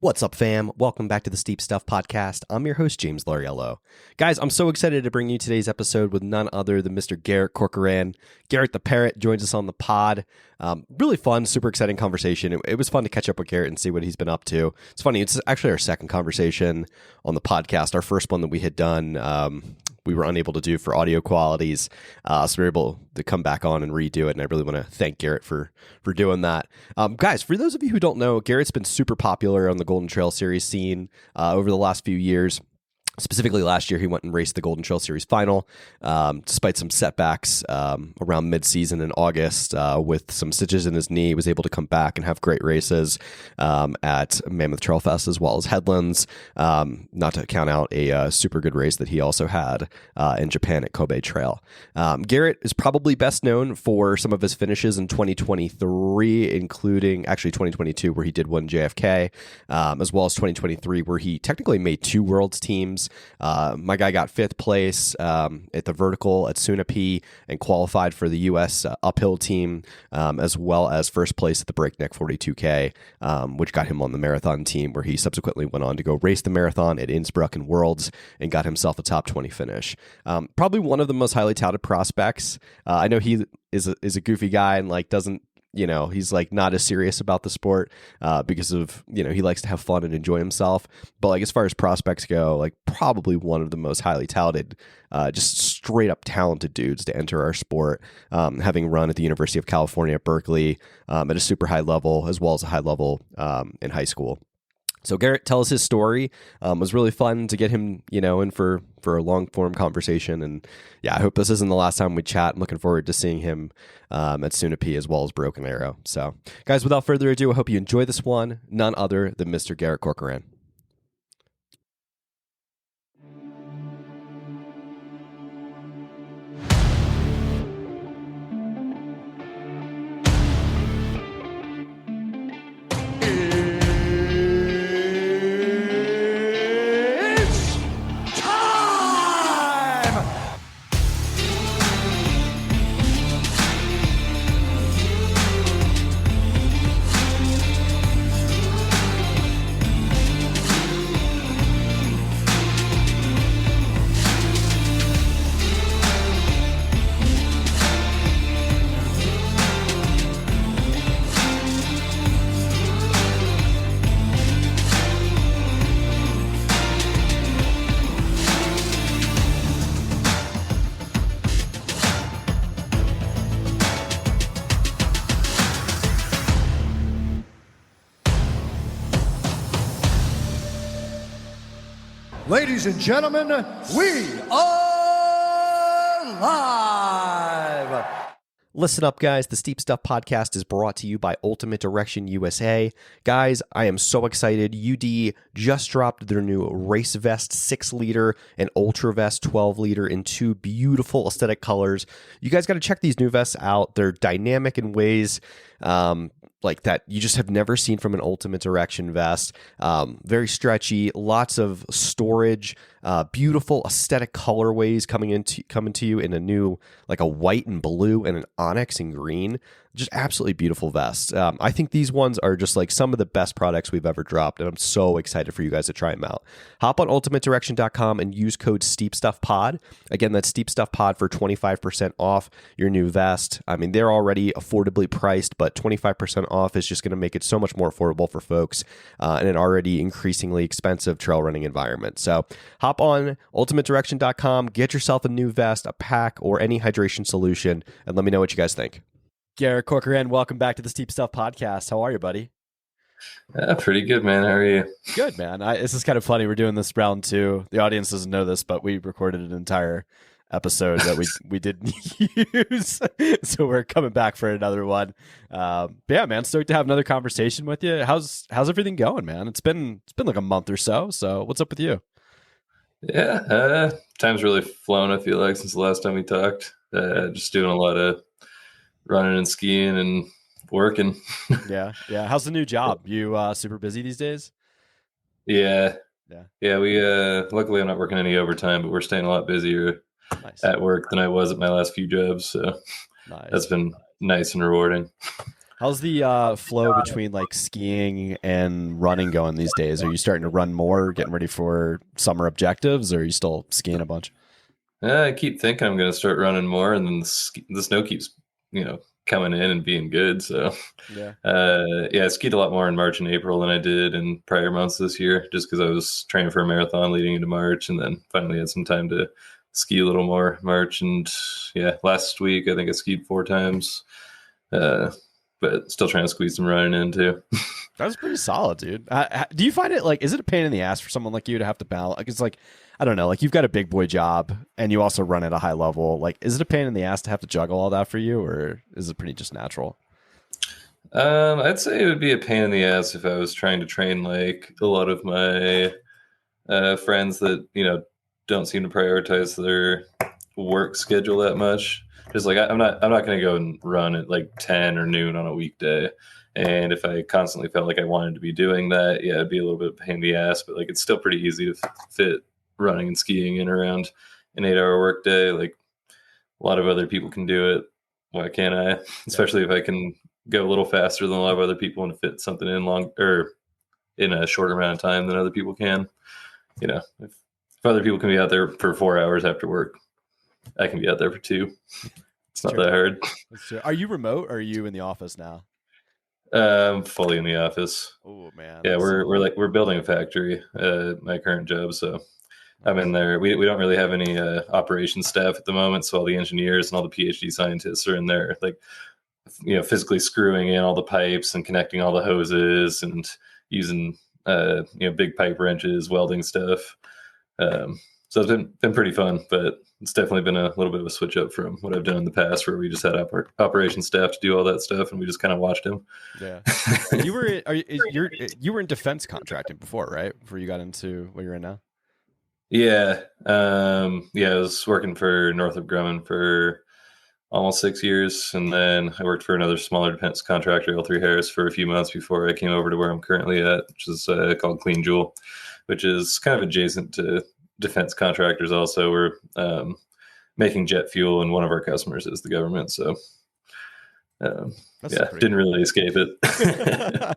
What's up, fam? Welcome back to the Steep Stuff Podcast. I'm your host, James Lariello. Guys, I'm so excited to bring you today's episode with none other than Mr. Garrett Corcoran. Garrett the Parrot joins us on the pod. Really fun, super exciting conversation. It was fun to catch up with Garrett and see what he's been up to. It's funny, it's actually our second conversation on the podcast. Our first one that we had done, we were unable to do for audio qualities, so we were able to come back on and redo it, and I really want to thank Garrett for doing that. Guys, for those of you who don't know, Garrett's been super popular on the Golden Trail Series scene over the last few years. Specifically last year, he went and raced the Golden Trail Series final, despite some setbacks around mid-season in August with some stitches in his knee. He was able to come back and have great races at Mammoth Trail Fest as well as Headlands, not to count out a super good race that he also had in Japan at Kobe Trail. Garrett is probably best known for some of his finishes in 2023, including actually 2022, where he did win JFK, as well as 2023, where he technically made two Worlds teams. My guy got fifth place at the vertical at Sunapee and qualified for the U.S. Uphill team, as well as first place at the Breakneck 42K, which got him on the marathon team, where he subsequently went on to go race the marathon at Innsbruck and Worlds and got himself a top 20 finish. Probably one of the most highly touted prospects. I know he is a goofy guy and doesn't. He's not as serious about the sport because of, he likes to have fun and enjoy himself. But as far as prospects go, probably one of the most highly touted, just straight up talented dudes to enter our sport, having run at the University of California at Berkeley at a super high level, as well as a high level in high school. So Garrett, tell us his story. It was really fun to get him, in for a long form conversation. And yeah, I hope this isn't the last time we chat. I'm looking forward to seeing him at Sunapee as well as Broken Arrow. So guys, without further ado, I hope you enjoy this one. None other than Mr. Garrett Corcoran. Ladies and gentlemen, we are live! Listen up, guys. The Steep Stuff Podcast is brought to you by Ultimate Direction USA. Guys, I am so excited. UD just dropped their new Race Vest 6-liter and Ultra Vest 12-liter in two beautiful aesthetic colors. You guys got to check these new vests out. They're dynamic in ways that you just have never seen from an Ultimate Direction vest. Very stretchy, lots of storage, beautiful aesthetic colorways coming to you in a new, a white and blue and an onyx and green. Just absolutely beautiful vests. I think these ones are just some of the best products we've ever dropped, and I'm so excited for you guys to try them out. Hop on ultimatedirection.com and use code SteepStuffPod. Again, that's SteepStuffPod for 25% off your new vest. I mean, they're already affordably priced, but 25% off is just going to make it so much more affordable for folks in an already increasingly expensive trail running environment. So hop on ultimatedirection.com, get yourself a new vest, a pack, or any hydration solution, and let me know what you guys think. Garrett Corcoran, welcome back to the Steep Stuff Podcast. How are you, buddy? Yeah, pretty good, man. How are you? Good, man. This is kind of funny. We're doing this round two. The audience doesn't know this, but we recorded an entire episode that we didn't use, so we're coming back for another one. But yeah, man, stoked to have another conversation with you. How's everything going, man? It's been like a month or so. So what's up with you? Yeah, time's really flown. I feel like since the last time we talked. Just doing a lot of running and skiing and working. Yeah. How's the new job? You super busy these days? Yeah. We luckily I'm not working any overtime, but we're staying a lot busier at work than I was at my last few jobs. So that's been nice and rewarding. How's the flow between like skiing and running going these days? Are you starting to run more, getting ready for summer objectives, or are you still skiing a bunch? I keep thinking I'm going to start running more, and then the snow keeps, coming in and being good. So, Yeah. I skied a lot more in March and April than I did in prior months this year, just because I was training for a marathon leading into March, and then finally had some time to ski a little more March. And last week I think I skied 4 times, but still trying to squeeze some running in too. That's pretty solid, dude. Do you find it like, is it a pain in the ass for someone like you to have to balance? Like, it's like, I don't know, like you've got a big boy job and you also run at a high level. Like, is it a pain in the ass to have to juggle all that for you, or is it pretty just natural? I'd say it would be a pain in the ass if I was trying to train like a lot of my friends that don't seem to prioritize their work schedule that much. Just like I'm not going to go and run at like 10 or noon on a weekday. And if I constantly felt like I wanted to be doing that, it'd be a little bit of a pain in the ass. But like it's still pretty easy to fit running and skiing in around an 8-hour workday. Like a lot of other people can do it. Why can't I? Especially if I can go a little faster than a lot of other people and fit something in long or in a shorter amount of time than other people can. If other people can be out there for 4 hours after work, I can be out there for 2. It's not that hard. Are you remote or are you in the office now? Fully in the office. Oh man. Yeah, we're building a factory at my current job, so I'm in there. We don't really have any operations staff at the moment, so all the engineers and all the PhD scientists are in there, like physically screwing in all the pipes and connecting all the hoses and using big pipe wrenches, welding stuff. So it's been pretty fun, but it's definitely been a little bit of a switch up from what I've done in the past, where we just had operations staff to do all that stuff, and we just kind of watched them. Yeah, you were in defense contracting before, right? Before you got into what you're in now. Yeah, I was working for Northrop Grumman for almost 6 years, and then I worked for another smaller defense contractor, L3Harris, for a few months before I came over to where I'm currently at, which is called Clean Jewel, which is kind of adjacent to defense contractors. Also, we're making jet fuel, and one of our customers is the government. So, didn't really escape it. I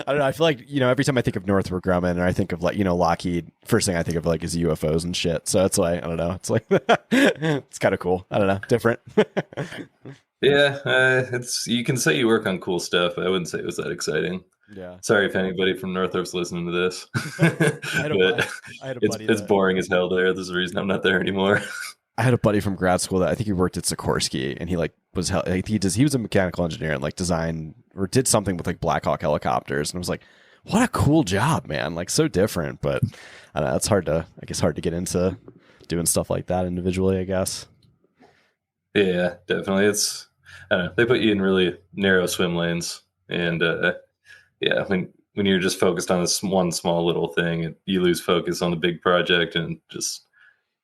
don't know. I feel like every time I think of Northrop Grumman, and I think of like Lockheed, first thing I think of like is UFOs and shit. So that's why I don't know. It's like it's kind of cool. I don't know, different. It's you can say you work on cool stuff, but I wouldn't say it was that exciting. Yeah. Sorry if anybody from Northrop's listening to this. I had a buddy. It's boring as hell there. There's a reason I'm not there anymore. I had a buddy from grad school that I think he worked at Sikorsky, and he like he was a mechanical engineer and like designed or did something with like Black Hawk helicopters, and I was like, what a cool job, man! Like so different, but I don't know. It's hard to get into doing stuff like that individually, I guess. Yeah, definitely. It's I don't know. They put you in really narrow swim lanes, and when you're just focused on this one small little thing, you lose focus on the big project, and just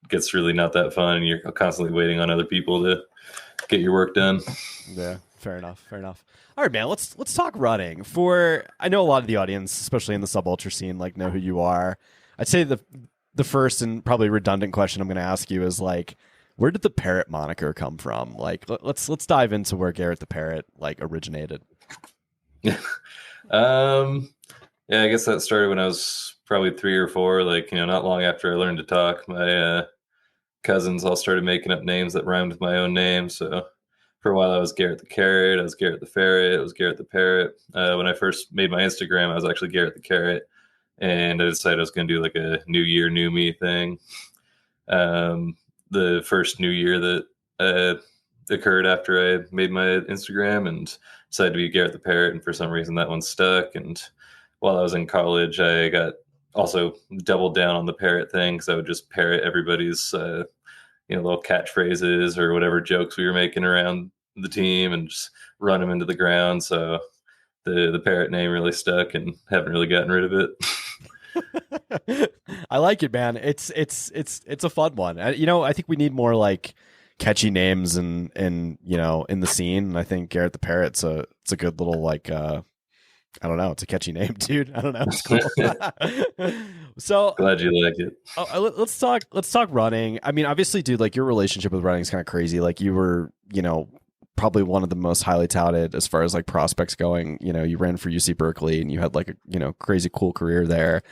gets really not that fun. You're constantly waiting on other people to get your work done. Yeah, fair enough. All right, man, let's talk running. I know a lot of the audience, especially in the sub ultra scene, like know who you are. I'd say the first and probably redundant question I'm going to ask you is like, where did the Parrot moniker come from? Like, let's dive into where Garrett the Parrot like originated. I guess that started when I was probably 3 or 4, like, not long after I learned to talk. My cousins all started making up names that rhymed with my own name. So for a while I was Garrett the Carrot, I was Garrett the Ferret, I was Garrett the Parrot. When I first made my Instagram, I was actually Garrett the Carrot, and I decided I was going to do like a new year, new me thing. The first new year that occurred after I made my Instagram, and decided to be Garrett the Parrot, and for some reason that one stuck. And while I was in college, I got also doubled down on the parrot thing, because I would just parrot everybody's little catchphrases or whatever jokes we were making around the team, and just run them into the ground. So the parrot name really stuck, and haven't really gotten rid of it. I like it, man. It's a fun one. I think we need more like catchy names in the scene. And I think Garrett the Parrot's it's a good little like I don't know. It's a catchy name, dude. I don't know. It's cool. So glad you like it. Let's talk running. I mean, obviously, dude, like your relationship with running is kind of crazy. Like you were, probably one of the most highly touted as far as like prospects going. You know, you ran for UC Berkeley and you had like a, you know, crazy cool career there.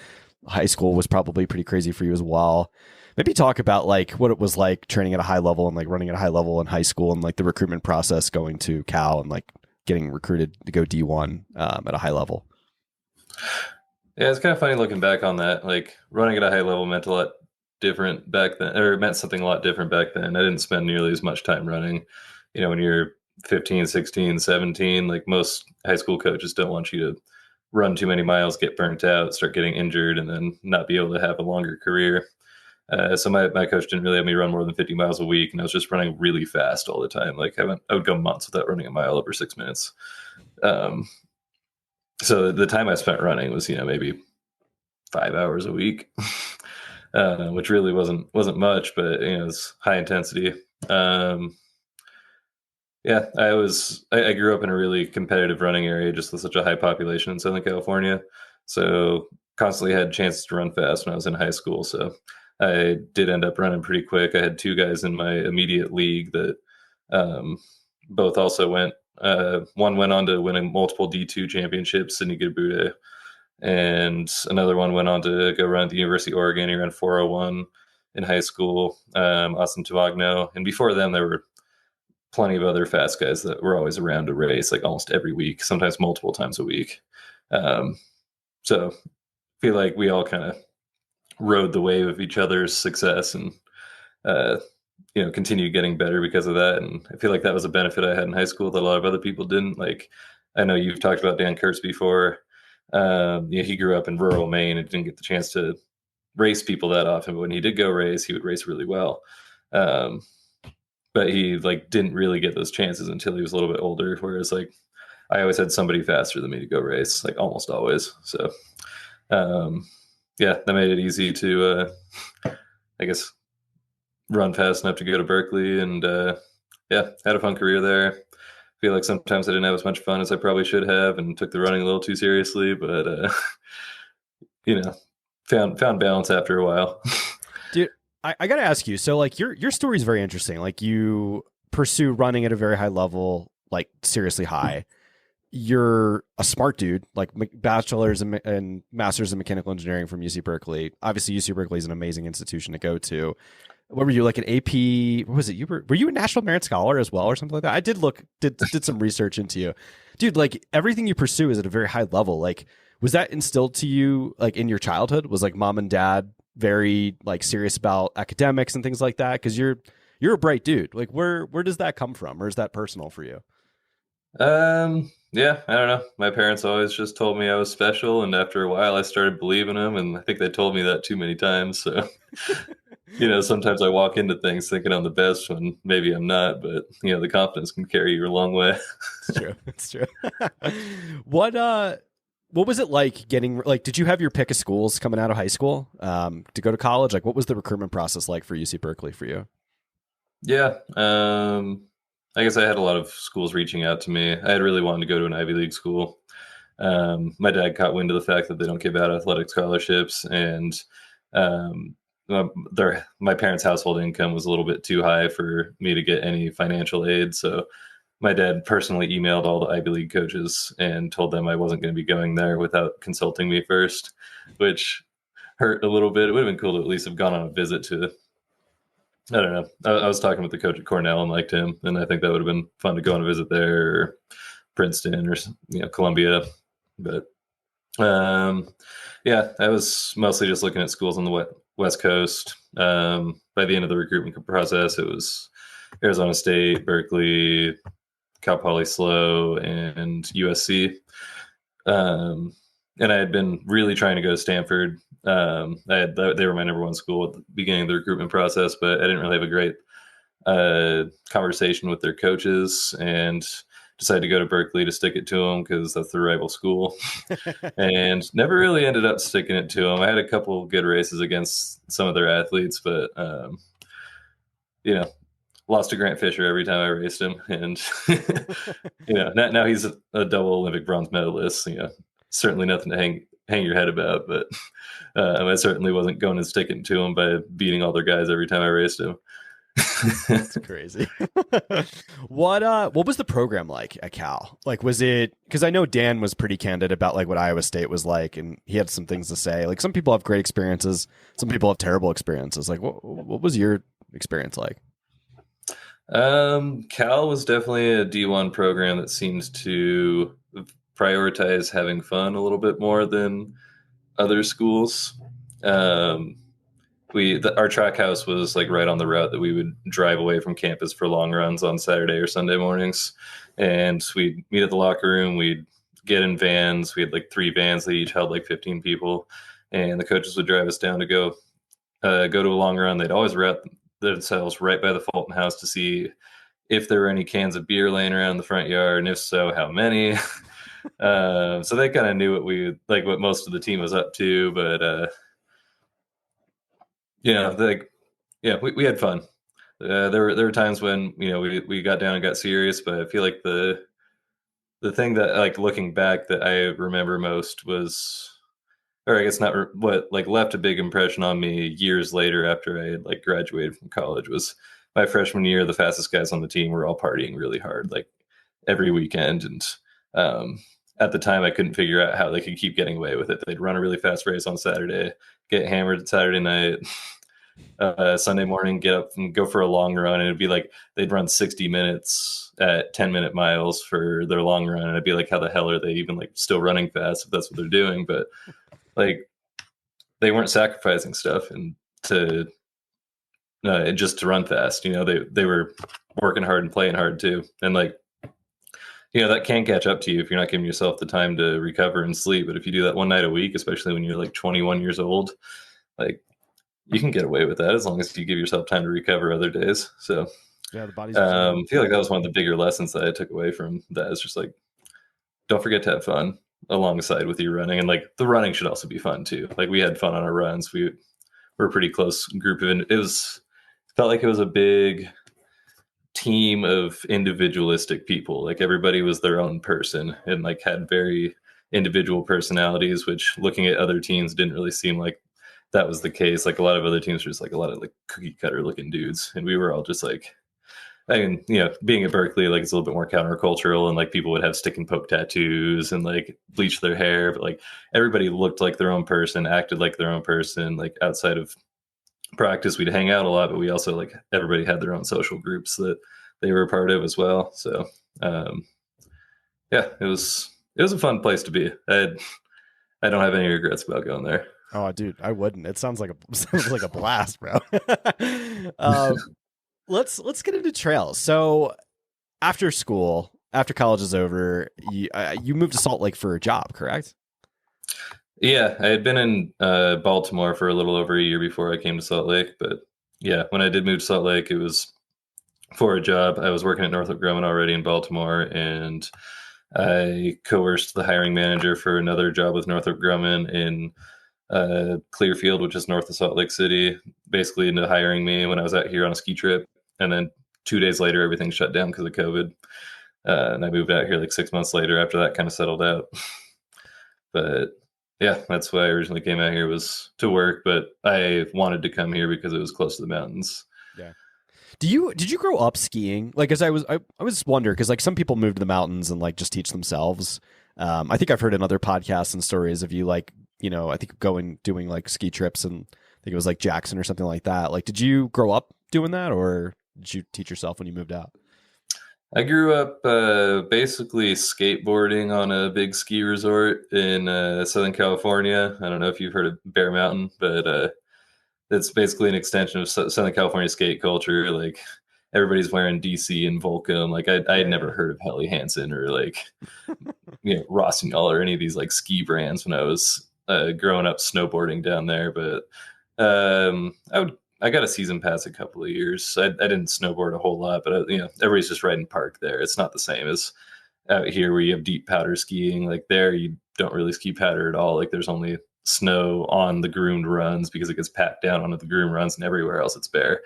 High school was probably pretty crazy for you as well. Maybe talk about like what it was like training at a high level and like running at a high level in high school and like the recruitment process going to Cal and like getting recruited to go D1 at a high level. Yeah, it's kind of funny looking back on that. Like running at a high level meant a lot different back then, or it meant something a lot different back then. I didn't spend nearly as much time running. You know, when you're 15, 16, 17, like most high school coaches don't want you to run too many miles, get burnt out, start getting injured, and then not be able to have a longer career. So my coach didn't really have me run more than 50 miles a week, and I was just running really fast all the time. Like I would go months without running a mile over 6 minutes. So the time I spent running was, you know, maybe 5 hours a week, which really wasn't much, but you know, it was high intensity. Yeah, I grew up in a really competitive running area, just with such a high population in Southern California. So constantly had chances to run fast when I was in high school. So I did end up running pretty quick. I had two guys in my immediate league that both also went. One went on to winning multiple D2 championships, Sidney Gabude, and another one went on to go run at the University of Oregon. He ran 401 in high school, Austin Tavagno. And before them, there were plenty of other fast guys that were always around to race, like almost every week, sometimes multiple times a week. So I feel like we all kind of rode the wave of each other's success and, you know, continued getting better because of that. And I feel like that was a benefit I had in high school that a lot of other people didn't. Like, I know you've talked about Dan Kurtz before. Yeah, he grew up in rural Maine and didn't get the chance to race people that often. But when he did go race, he would race really well. But he like didn't really get those chances until he was a little bit older. Whereas like I always had somebody faster than me to go race, like almost always. So yeah, that made it easy to, I guess, run fast enough to go to Berkeley, and yeah, had a fun career there. Feel like sometimes I didn't have as much fun as I probably should have, and took the running a little too seriously. But you know, found balance after a while. Dude, I got to ask you. So, like, your story is very interesting. Like, you pursue running at a very high level, like seriously high. You're a smart dude, like bachelor's and master's in mechanical engineering from UC Berkeley. Obviously, UC Berkeley is an amazing institution to go to. What were you, like an AP? What was it? Were you a National Merit Scholar as well, or something like that? I did did some research into you, dude. Like everything you pursue is at a very high level. Like, was that instilled to you like in your childhood? Was like mom and dad very like serious about academics and things like that? Because you're a bright dude. Like where does that come from, or is that personal for you? Yeah, I don't know. My parents always just told me I was special, and after a while I started believing them, and I think they told me that too many times. So, you know, sometimes I walk into things thinking I'm the best when maybe I'm not, but you know, the confidence can carry you a long way. It's true. It's true. What was it like getting, like, did you have your pick of schools coming out of high school to go to college? Like, what was the recruitment process like for UC Berkeley for you? Yeah. I guess I had a lot of schools reaching out to me. I had really wanted to go to an Ivy League school. My dad caught wind of the fact that they don't give out athletic scholarships, and my parents' household income was a little bit too high for me to get any financial aid. So my dad personally emailed all the Ivy League coaches and told them I wasn't going to be going there without consulting me first, which hurt a little bit. It would have been cool to at least have gone on a visit to, I don't know. I was talking with the coach at Cornell and liked him, and I think that would have been fun to go on a visit there, or Princeton, or Columbia. But yeah, I was mostly just looking at schools on the West Coast. By the end of the recruitment process, it was Arizona State, Berkeley, Cal Poly SLO, and USC. And I had been really trying to go to Stanford. They were my number one school at the beginning of the recruitment process, but I didn't really have a great conversation with their coaches, and decided to go to Berkeley to stick it to them because that's the rival school. And never really ended up sticking it to them. I had a couple good races against some of their athletes, but lost to Grant Fisher every time I raced him. And now he's a double Olympic bronze medalist. Certainly nothing to hang your head about, but I certainly wasn't going and sticking to him by beating all their guys every time I raced him. That's crazy. What was the program like at Cal? Like, was it, because I know Dan was pretty candid about like what Iowa State was like, and he had some things to say. Like, some people have great experiences, some people have terrible experiences. Like, what was your experience like? Cal was definitely a D1 program that seems to prioritize having fun a little bit more than other schools. Um, our track house was like right on the route that we would drive away from campus for long runs on Saturday or Sunday mornings, and we'd meet at the locker room. We'd get in vans. We had like 3 vans that each held like 15 people, and the coaches would drive us down to go to a long run. They'd always route themselves right by the Fulton House to see if there were any cans of beer laying around in the front yard, and if so, how many. So they kind of knew what most of the team was up to, but we had fun. There were times when we got down and got serious, but I feel like the thing that, like, looking back, that I remember most was, or I guess not, what like left a big impression on me years later after I had like graduated from college, was my freshman year. The fastest guys on the team were all partying really hard, like every weekend, and at the time I couldn't figure out how they could keep getting away with it. They'd run a really fast race on Saturday, get hammered Saturday night, Sunday morning, get up and go for a long run, and it'd be like they'd run 60 minutes at 10-minute miles for their long run, and I'd be like, how the hell are they even like still running fast if that's what they're doing? But like, they weren't sacrificing stuff and to just to run fast. They were working hard and playing hard too, and like, that can catch up to you if you're not giving yourself the time to recover and sleep. But if you do that one night a week, especially when you're like 21 years old, like, you can get away with that as long as you give yourself time to recover other days. So Yeah, the body's. I feel like that was one of the bigger lessons that I took away from that. Is just like, don't forget to have fun alongside with your running, and like the running should also be fun too. Like, we had fun on our runs. We were a pretty close group of felt like it was a big team of individualistic people. Like, everybody was their own person and like had very individual personalities, which, looking at other teams, didn't really seem like that was the case. Like, a lot of other teams were just like a lot of like cookie cutter looking dudes, and we were all just like, I mean, being at Berkeley, like, it's a little bit more countercultural, and like people would have stick and poke tattoos and like bleach their hair, but like everybody looked like their own person, acted like their own person. Like, outside of practice, we'd hang out a lot, but we also, like, everybody had their own social groups that they were a part of as well. So yeah, it was a fun place to be. I don't have any regrets about going there. Oh, dude, I wouldn't. It sounds like a blast, bro. Let's get into trails. So after school, after college is over, you moved to Salt Lake for a job, correct? Yeah, I had been in Baltimore for a little over a year before I came to Salt Lake. But yeah, when I did move to Salt Lake, it was for a job. I was working at Northrop Grumman already in Baltimore, and I coerced the hiring manager for another job with Northrop Grumman in Clearfield, which is north of Salt Lake City, basically into hiring me when I was out here on a ski trip. And then 2 days later, everything shut down because of COVID. And I moved out here like 6 months later after that kind of settled out. But yeah, that's why I originally came out here, was to work, but I wanted to come here because it was close to the mountains. Yeah. Did you grow up skiing? Like, as I was wondering, because like some people move to the mountains and like just teach themselves. I think I've heard in other podcasts and stories of you, like, I think doing like ski trips, and I think it was like Jackson or something like that. Like, did you grow up doing that, or did you teach yourself when you moved out? I grew up basically skateboarding on a big ski resort in Southern California. I don't know if you've heard of Bear Mountain, but it's basically an extension of Southern California skate culture. Like, everybody's wearing DC and Volcom. Like, I had never heard of Helly Hansen or like Rossignol or any of these like ski brands when I was growing up snowboarding down there. But I got a season pass a couple of years. I didn't snowboard a whole lot, but everybody's just riding park there. It's not the same as out here where you have deep powder skiing. Like, there, you don't really ski powder at all. Like, there's only snow on the groomed runs because it gets packed down onto the groomed runs, and everywhere else it's bare.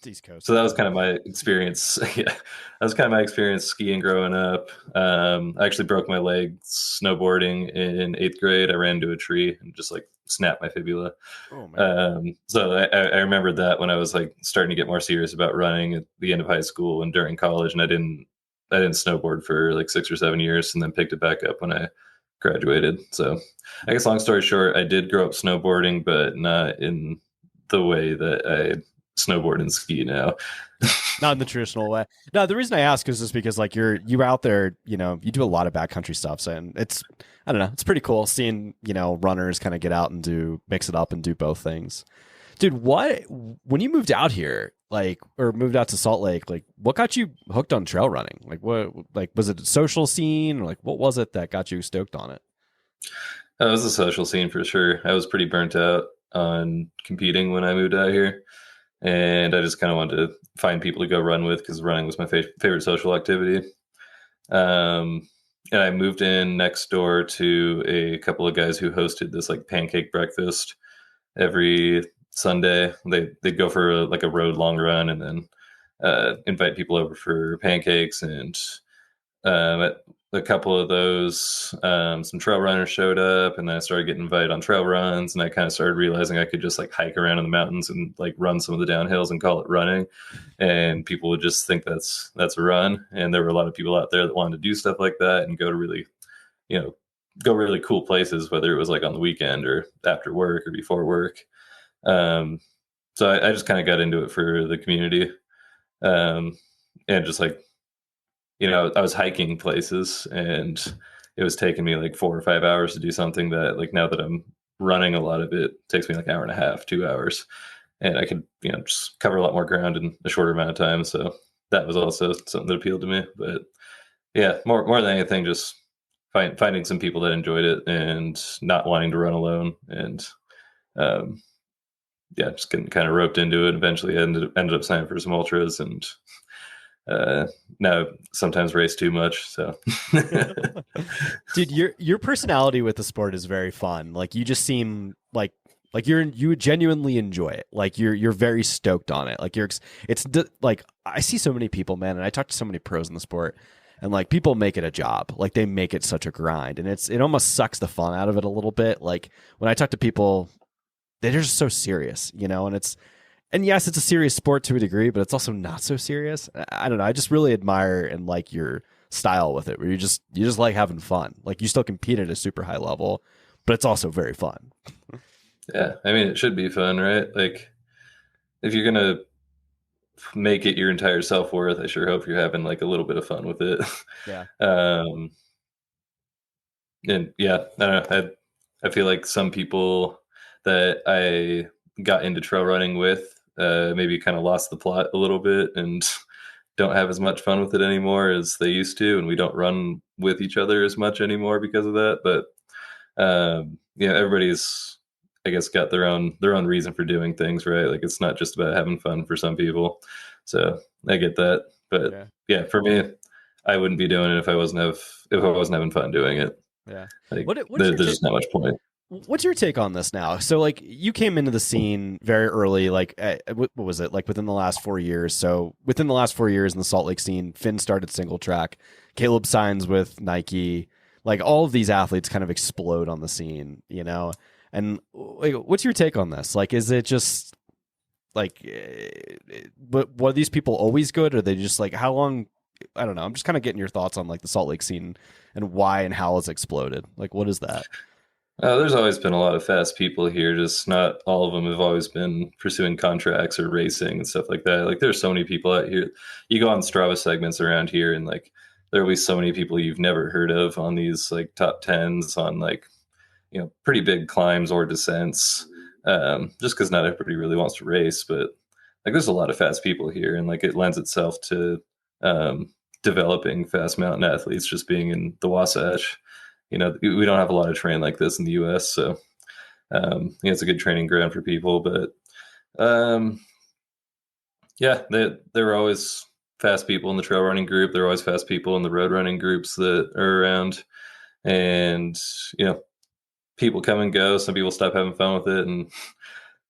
East Coast. So that was kind of my experience. Yeah, that was kind of my experience skiing growing up. I actually broke my leg snowboarding in 8th grade. I ran into a tree and just like snapped my fibula. Oh man. So I remembered that when I was like starting to get more serious about running at the end of high school and during college, and I didn't snowboard for like 6 or 7 years, and then picked it back up when I graduated. So I guess long story short, I did grow up snowboarding, but not in the way that I snowboard and ski now. Not in the traditional way. No, the reason I ask is just because like you're out there, you do a lot of backcountry stuff, so, and it's, I don't know, it's pretty cool seeing, runners kind of get out and mix it up and do both things. Dude, when you moved out here, or moved out to Salt Lake, what got you hooked on trail running? Was it a social scene, or what was it that got you stoked on it? It was a social scene for sure. I was pretty burnt out on competing when I moved out here. And I just kind of wanted to find people to go run with because running was my favorite social activity. And I moved in next door to a couple of guys who hosted this like pancake breakfast every Sunday. They'd go for a road long run and then invite people over for pancakes. And at a couple of those, some trail runners showed up, and then I started getting invited on trail runs, and I kind of started realizing I could just like hike around in the mountains and like run some of the downhills and call it running, and people would just think that's a run. And there were a lot of people out there that wanted to do stuff like that and go to really cool places, whether it was like on the weekend or after work or before work. So I just kind of got into it for the community, and just like, I was hiking places, and it was taking me like 4 or 5 hours to do something that, like, now that I'm running, a lot of it takes me like an hour and a half, 2 hours, and I could, just cover a lot more ground in a shorter amount of time. So that was also something that appealed to me. But yeah, more than anything, just finding some people that enjoyed it and not wanting to run alone, and just getting kind of roped into it. Eventually, I ended up signing for some ultras, and now sometimes race too much. So dude, your personality with the sport is very fun. Like, you just seem like you genuinely enjoy it. Like, you're very stoked on it. Like, like, I see so many people, man, and I talk to so many pros in the sport, and like, people make it a job. Like, they make it such a grind, and it almost sucks the fun out of it a little bit. Like, when I talk to people, they're just so serious, and yes, it's a serious sport to a degree, but it's also not so serious. I don't know. I just really admire and like your style with it, where you just like having fun. Like, you still compete at a super high level, but it's also very fun. Yeah, I mean, it should be fun, right? Like, if you're gonna make it your entire self-worth, I sure hope you're having like a little bit of fun with it. Yeah. And yeah, I don't know. I feel like some people that I got into trail running with maybe kind of lost the plot a little bit and don't have as much fun with it anymore as they used to, and we don't run with each other as much anymore because of that. But everybody's, I guess, got their own reason for doing things, right? Like, it's not just about having fun for some people. So I get that. But yeah, for me, I wouldn't be doing it if I wasn't having fun doing it. Yeah. Like, there's just not much point. What's your take on this now? So, like, you came into the scene very early, like, what was it, like, within the last 4 years? So within the last 4 years in the Salt Lake scene, Finn started single track, Caleb signs with Nike, like, all of these athletes kind of explode on the scene, and like, what's your take on this? Like, is it just like, were these people always good, or are they just like, how long? I don't know. I'm just kind of getting your thoughts on like the Salt Lake scene and why and how it's exploded. Like, what is that? There's always been a lot of fast people here, just not all of them have always been pursuing contracts or racing and stuff like that. Like, there's so many people out here. You go on Strava segments around here, and like, there'll be so many people you've never heard of on these like top tens on like, pretty big climbs or descents, just because not everybody really wants to race. But like, there's a lot of fast people here, and like, it lends itself to developing fast mountain athletes just being in the Wasatch. We don't have a lot of terrain like this in the U.S., so it's a good training ground for people. But there were always fast people in the trail running group. There are always fast people in the road running groups that are around, and people come and go. Some people stop having fun with it and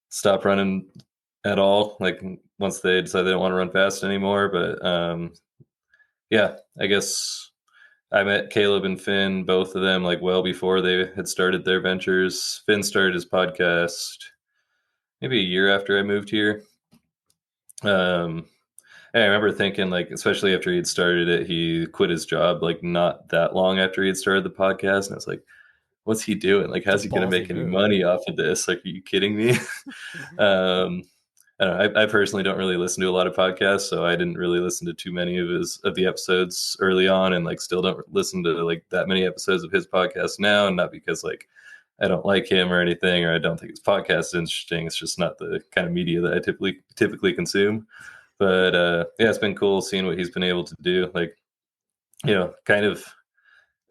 stop running at all. Like once they decide they don't want to run fast anymore. But yeah, I guess I met Caleb and Finn, both of them, like well before they had started their ventures. Finn started his podcast maybe a year after I moved here. And I remember thinking, like, especially after he'd started it, he quit his job like not that long after he had started the podcast. And I was like, what's he doing? Like, how's he going to make any money off of this? Like, are you kidding me? I don't know. I personally don't really listen to a lot of podcasts, so I didn't really listen to too many of the episodes early on, and like still don't listen to like that many episodes of his podcast now. And not because like I don't like him or anything, or I don't think his podcast is interesting. It's just not the kind of media that I typically consume. But yeah, it's been cool seeing what he's been able to do. Like, kind of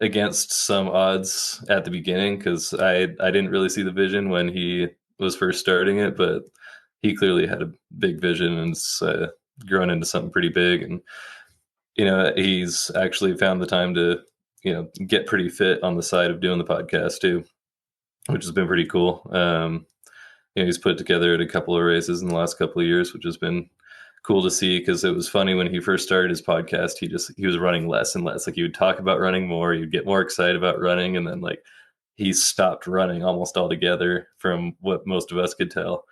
against some odds at the beginning, because I didn't really see the vision when he was first starting it, but he clearly had a big vision and it's grown into something pretty big. And he's actually found the time to get pretty fit on the side of doing the podcast too, which has been pretty cool. He's put together a couple of races in the last couple of years, which has been cool to see, because it was funny when he first started his podcast, he was running less and less. Like, he would talk about running more, you'd get more excited about running, and then like he stopped running almost altogether from what most of us could tell.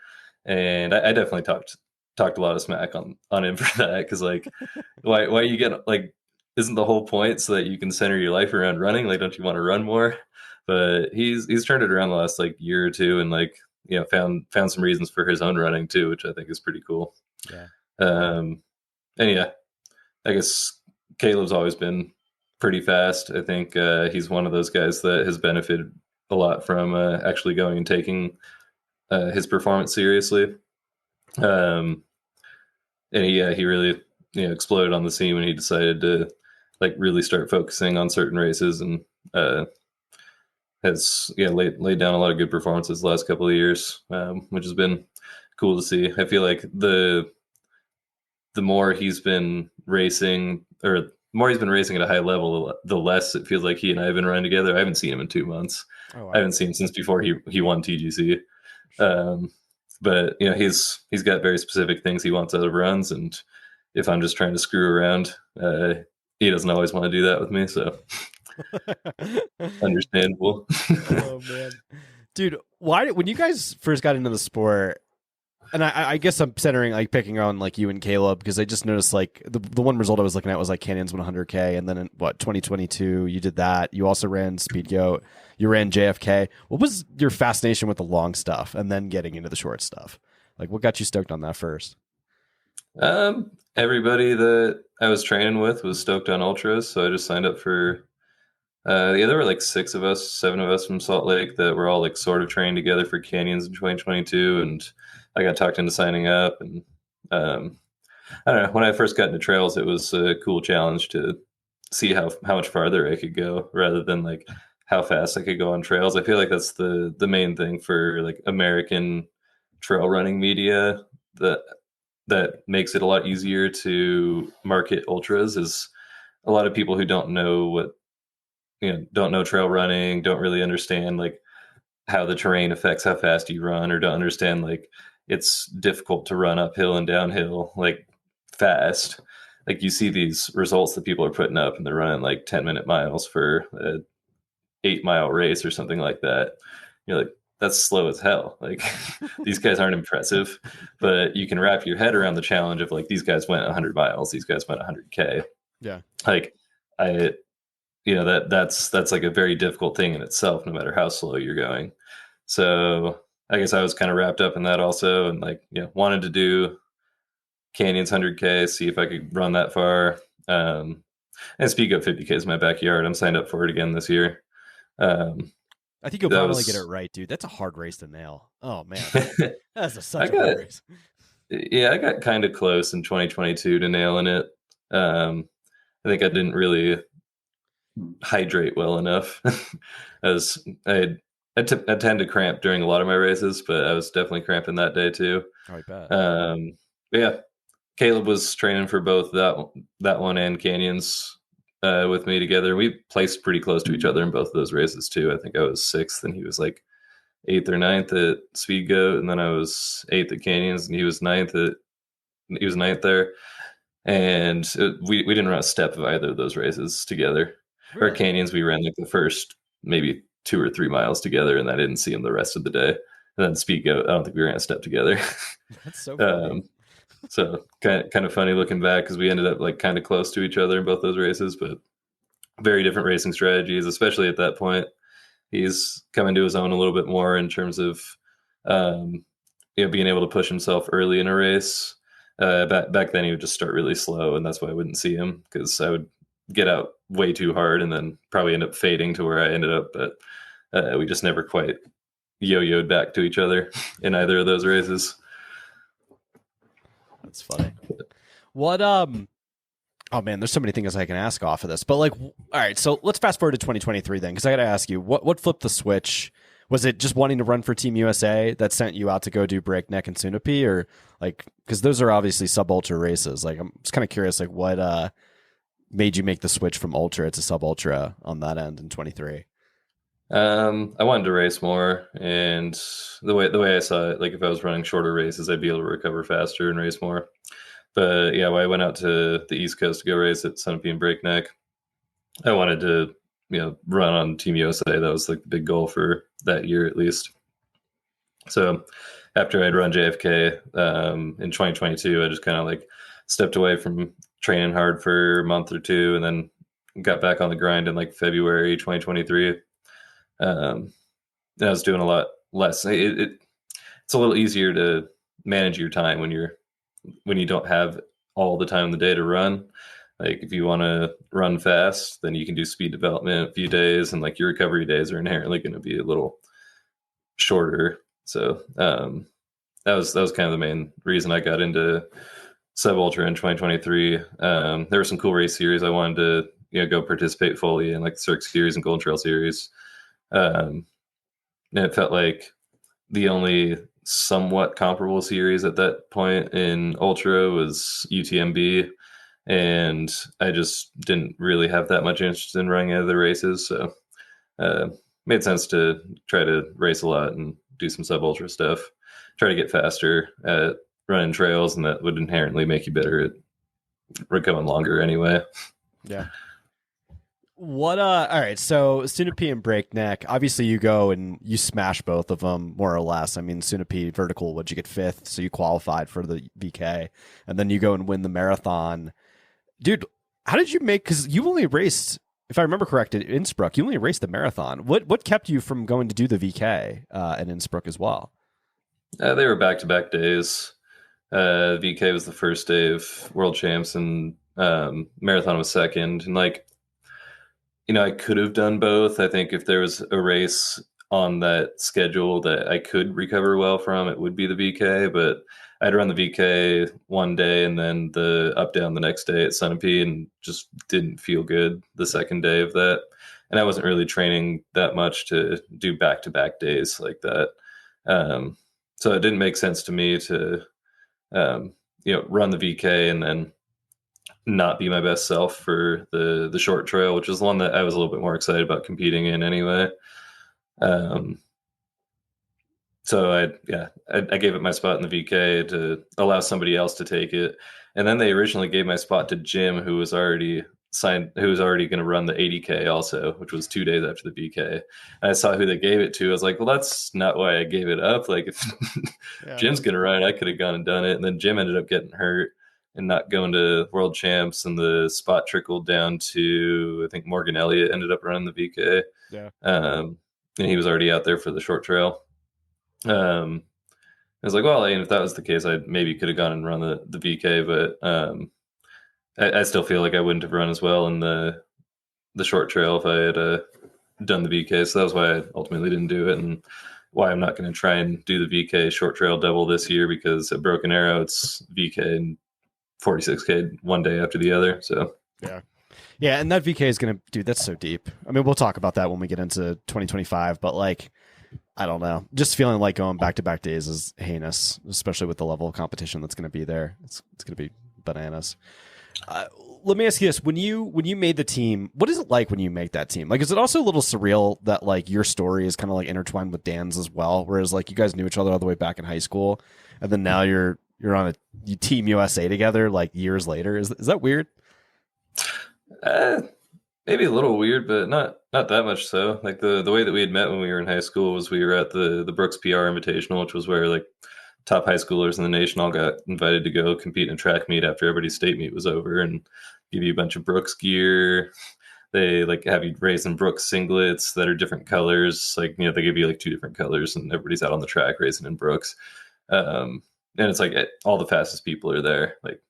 And I definitely talked a lot of smack on him for that, because like why you get like, isn't the whole point so that you can center your life around running? Like, don't you want to run more? But he's turned it around the last like year or two, and like found some reasons for his own running too, which I think is pretty cool. Yeah. And yeah, I guess Caleb's always been pretty fast. I think he's one of those guys that has benefited a lot from actually going and taking his performance seriously. And he really exploded on the scene when he decided to like really start focusing on certain races, and has laid down a lot of good performances the last couple of years, which has been cool to see. I feel like the more he's been racing, or the more he's been racing at a high level, the less it feels like he and I have been running together. I haven't seen him in 2 months. Oh, wow. I haven't seen him since before he won TGC. But he's got very specific things he wants out of runs, and if I'm just trying to screw around, he doesn't always want to do that with me. So understandable. Oh man, dude, when you guys first got into the sport, and I guess I'm picking on like you and Caleb, because I just noticed like the one result I was looking at was like Canyons 100K, and then in 2022 you did that. You also ran Speed Goat, you ran JFK. What was your fascination with the long stuff and then getting into the short stuff? Like, what got you stoked on that first? Everybody that I was training with was stoked on ultras, so I just signed up for there were like 7 of us from Salt Lake that were all like sort of trained together for Canyons in 2022, and I got talked into signing up. And I don't know, when I first got into trails, it was a cool challenge to see how much farther I could go, rather than like how fast I could go on trails. I feel like that's the main thing for like American trail running media that makes it a lot easier to market ultras, is a lot of people who don't know trail running, don't really understand like how the terrain affects how fast you run, or don't understand like it's difficult to run uphill and downhill like fast. Like, you see these results that people are putting up, and they're running like 10-minute miles for a 8-mile race or something like that. You're like, that's slow as hell. Like, these guys aren't impressive, but you can wrap your head around the challenge of like, these guys went 100 miles, these guys went 100K. Yeah. Like, that's like a very difficult thing in itself, no matter how slow you're going. So I guess I was kind of wrapped up in that also, and like, wanted to do Canyons 100K, see if I could run that far. And Speed Goat 50K is my backyard. I'm signed up for it again this year. I think you'll finally get it right, dude. That's a hard race to nail. Oh man, that's such a hard race. Yeah, I got kind of close in 2022 to nailing it. I think I didn't really hydrate well enough, as I tend to cramp during a lot of my races, but I was definitely cramping that day too. Oh, I bet. But yeah, Caleb was training for both that one and Canyons with me together. We placed pretty close to each other in both of those races too. I think I was 6th and he was like 8th or ninth at Speed Goat, and then I was 8th at Canyons, and he was ninth there. And we didn't run a step of either of those races together. Really? Or Canyons, we ran like the first maybe 2 or 3 miles together, and I didn't see him the rest of the day. And then Speed Goat, I don't think we ran a step together. That's so funny. So kind of funny looking back, because we ended up like kind of close to each other in both those races, but very different racing strategies, especially at that point. He's coming to his own a little bit more in terms of being able to push himself early in a race. Back then he would just start really slow, and that's why I wouldn't see him, because I would get out way too hard and then probably end up fading to where I ended up. But we just never quite yo-yoed back to each other in either of those races. That's funny. What oh man, there's so many things I can ask off of this, but like, all right, so let's fast forward to 2023 then, because I got to ask you, what flipped the switch? Was it just wanting to run for Team USA that sent you out to go do Breakneck and Sunapee, or like, because those are obviously sub ultra races? Like, I'm just kind of curious, like, what made you make the switch from ultra to sub ultra on that end in 23? I wanted to race more, and the way I saw it, like if I was running shorter races, I'd be able to recover faster and race more. But yeah, when I went out to the East Coast to go race at Sunapee and Breakneck, I wanted to run on Team USA. That was like the big goal for that year at least. So after I'd run JFK in 2022, I just kind of like stepped away from training hard for a month or two, and then got back on the grind in like February 2023. I was doing a lot less. It's a little easier to manage your time when you don't have all the time in the day to run. Like if you want to run fast, then you can do speed development a few days, and like your recovery days are inherently going to be a little shorter. So that was kind of the main reason I got into sub ultra in 2023. There were some cool race series I wanted to go participate fully in, like the Cirque Series and Golden Trail Series. And it felt like the only somewhat comparable series at that point in ultra was UTMB, and I just didn't really have that much interest in running other races, so made sense to try to race a lot and do some sub ultra stuff, try to get faster at running trails, and that would inherently make you better at going longer anyway. Yeah. All right, so Sunapee and Breakneck, obviously you go and you smash both of them more or less. I mean, Sunapee vertical, would you get 5th? So you qualified for the VK, and then you go and win the marathon. Dude, how did you make, because you only raced, if I remember correct, at Innsbruck, you only raced the marathon. What kept you from going to do the VK at Innsbruck as well? They were back-to-back days. VK was the first day of World Champs, and marathon was second. And like, I could have done both. I think if there was a race on that schedule that I could recover well from, it would be the VK. But I'd run the VK one day and then the up down the next day at Sunapee, and just didn't feel good the second day of that. And I wasn't really training that much to do back-to-back days like that. So it didn't make sense to me to run the VK and then not be my best self for the short trail, which is one that I was a little bit more excited about competing in anyway. So I gave it my spot in the VK to allow somebody else to take it. And then they originally gave my spot to Jim, who was already going to run the 80K also, which was 2 days after the VK. And I saw who they gave it to. I was like, well, that's not why I gave it up. Like if Jim's going to run it, I could have gone and done it. And then Jim ended up getting hurt and not going to World Champs, and the spot trickled down to, I think Morgan Elliott ended up running the VK. Yeah. And he was already out there for the short trail. I was like, well, if that was the case, I maybe could have gone and run the VK, but I still feel like I wouldn't have run as well in the short trail if I had done the VK. So that was why I ultimately didn't do it, and why I'm not going to try and do the VK short trail double this year, because at Broken Arrow, it's VK and 46K one day after the other. So yeah, and that VK is going to, dude, that's so deep. I mean, we'll talk about that when we get into 2025, but like, I don't know, just feeling like going back-to-back days is heinous, especially with the level of competition that's going to be there. It's going to be bananas. let me ask you this: when you made the team, what is it like when you make that team? Like, is it also a little surreal that like your story is kind of like intertwined with Dan's as well? Whereas like you guys knew each other all the way back in high school, and then now you're on you Team USA together like years later. Is that weird? Maybe a little weird, but not that much so. Like the way that we had met when we were in high school was we were at the Brooks PR Invitational, which was where like top high schoolers in the nation all got invited to go compete in a track meet after everybody's state meet was over, and give you a bunch of Brooks gear. They like have you race in Brooks singlets that are different colors. Like, they give you like 2 different colors, and everybody's out on the track racing in Brooks. And it's like all the fastest people are there. Like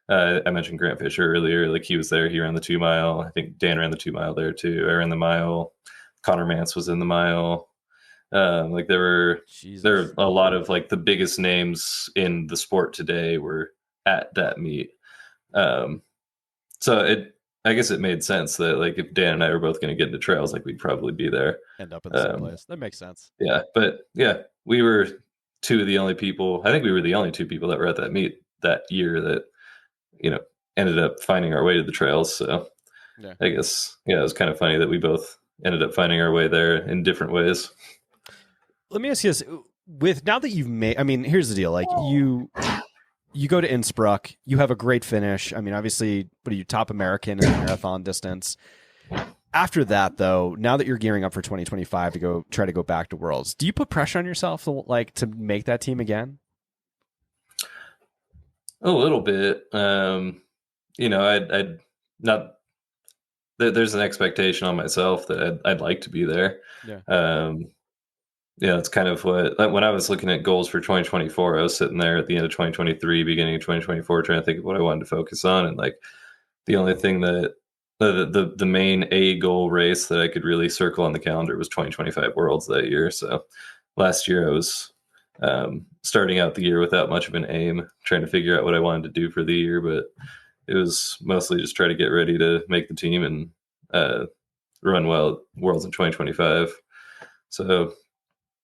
I mentioned Grant Fisher earlier. Like he was there. He ran the 2 mile. I think Dan ran the 2 mile there too. I ran the mile. Connor Mance was in the mile. Like there were a lot of like the biggest names in the sport today were at that meet. So I guess it made sense that like if Dan and I were both going to get into trails, like we'd probably be there. End up in the same place. That makes sense. Yeah, but yeah, we were 2 of the only people. I think we were the only 2 people that were at that meet that year that ended up finding our way to the trails. So yeah. I guess it was kind of funny that we both ended up finding our way there in different ways. Let me ask you this: with now that you've made, I mean, here's the deal. Like you go to Innsbruck, you have a great finish. I mean, obviously, what are you, top American in the marathon distance? After that, though, now that you're gearing up for 2025 to try to go back to Worlds, do you put pressure on yourself to make that team again? A little bit. I'd not. There's an expectation on myself that I'd like to be there. Yeah. It's kind of what, like, when I was looking at goals for 2024, I was sitting there at the end of 2023, beginning of 2024, trying to think of what I wanted to focus on. And like the only thing that the main A goal race that I could really circle on the calendar was 2025 Worlds that year. So last year I was starting out the year without much of an aim, trying to figure out what I wanted to do for the year, but it was mostly just try to get ready to make the team and run well at Worlds in 2025. So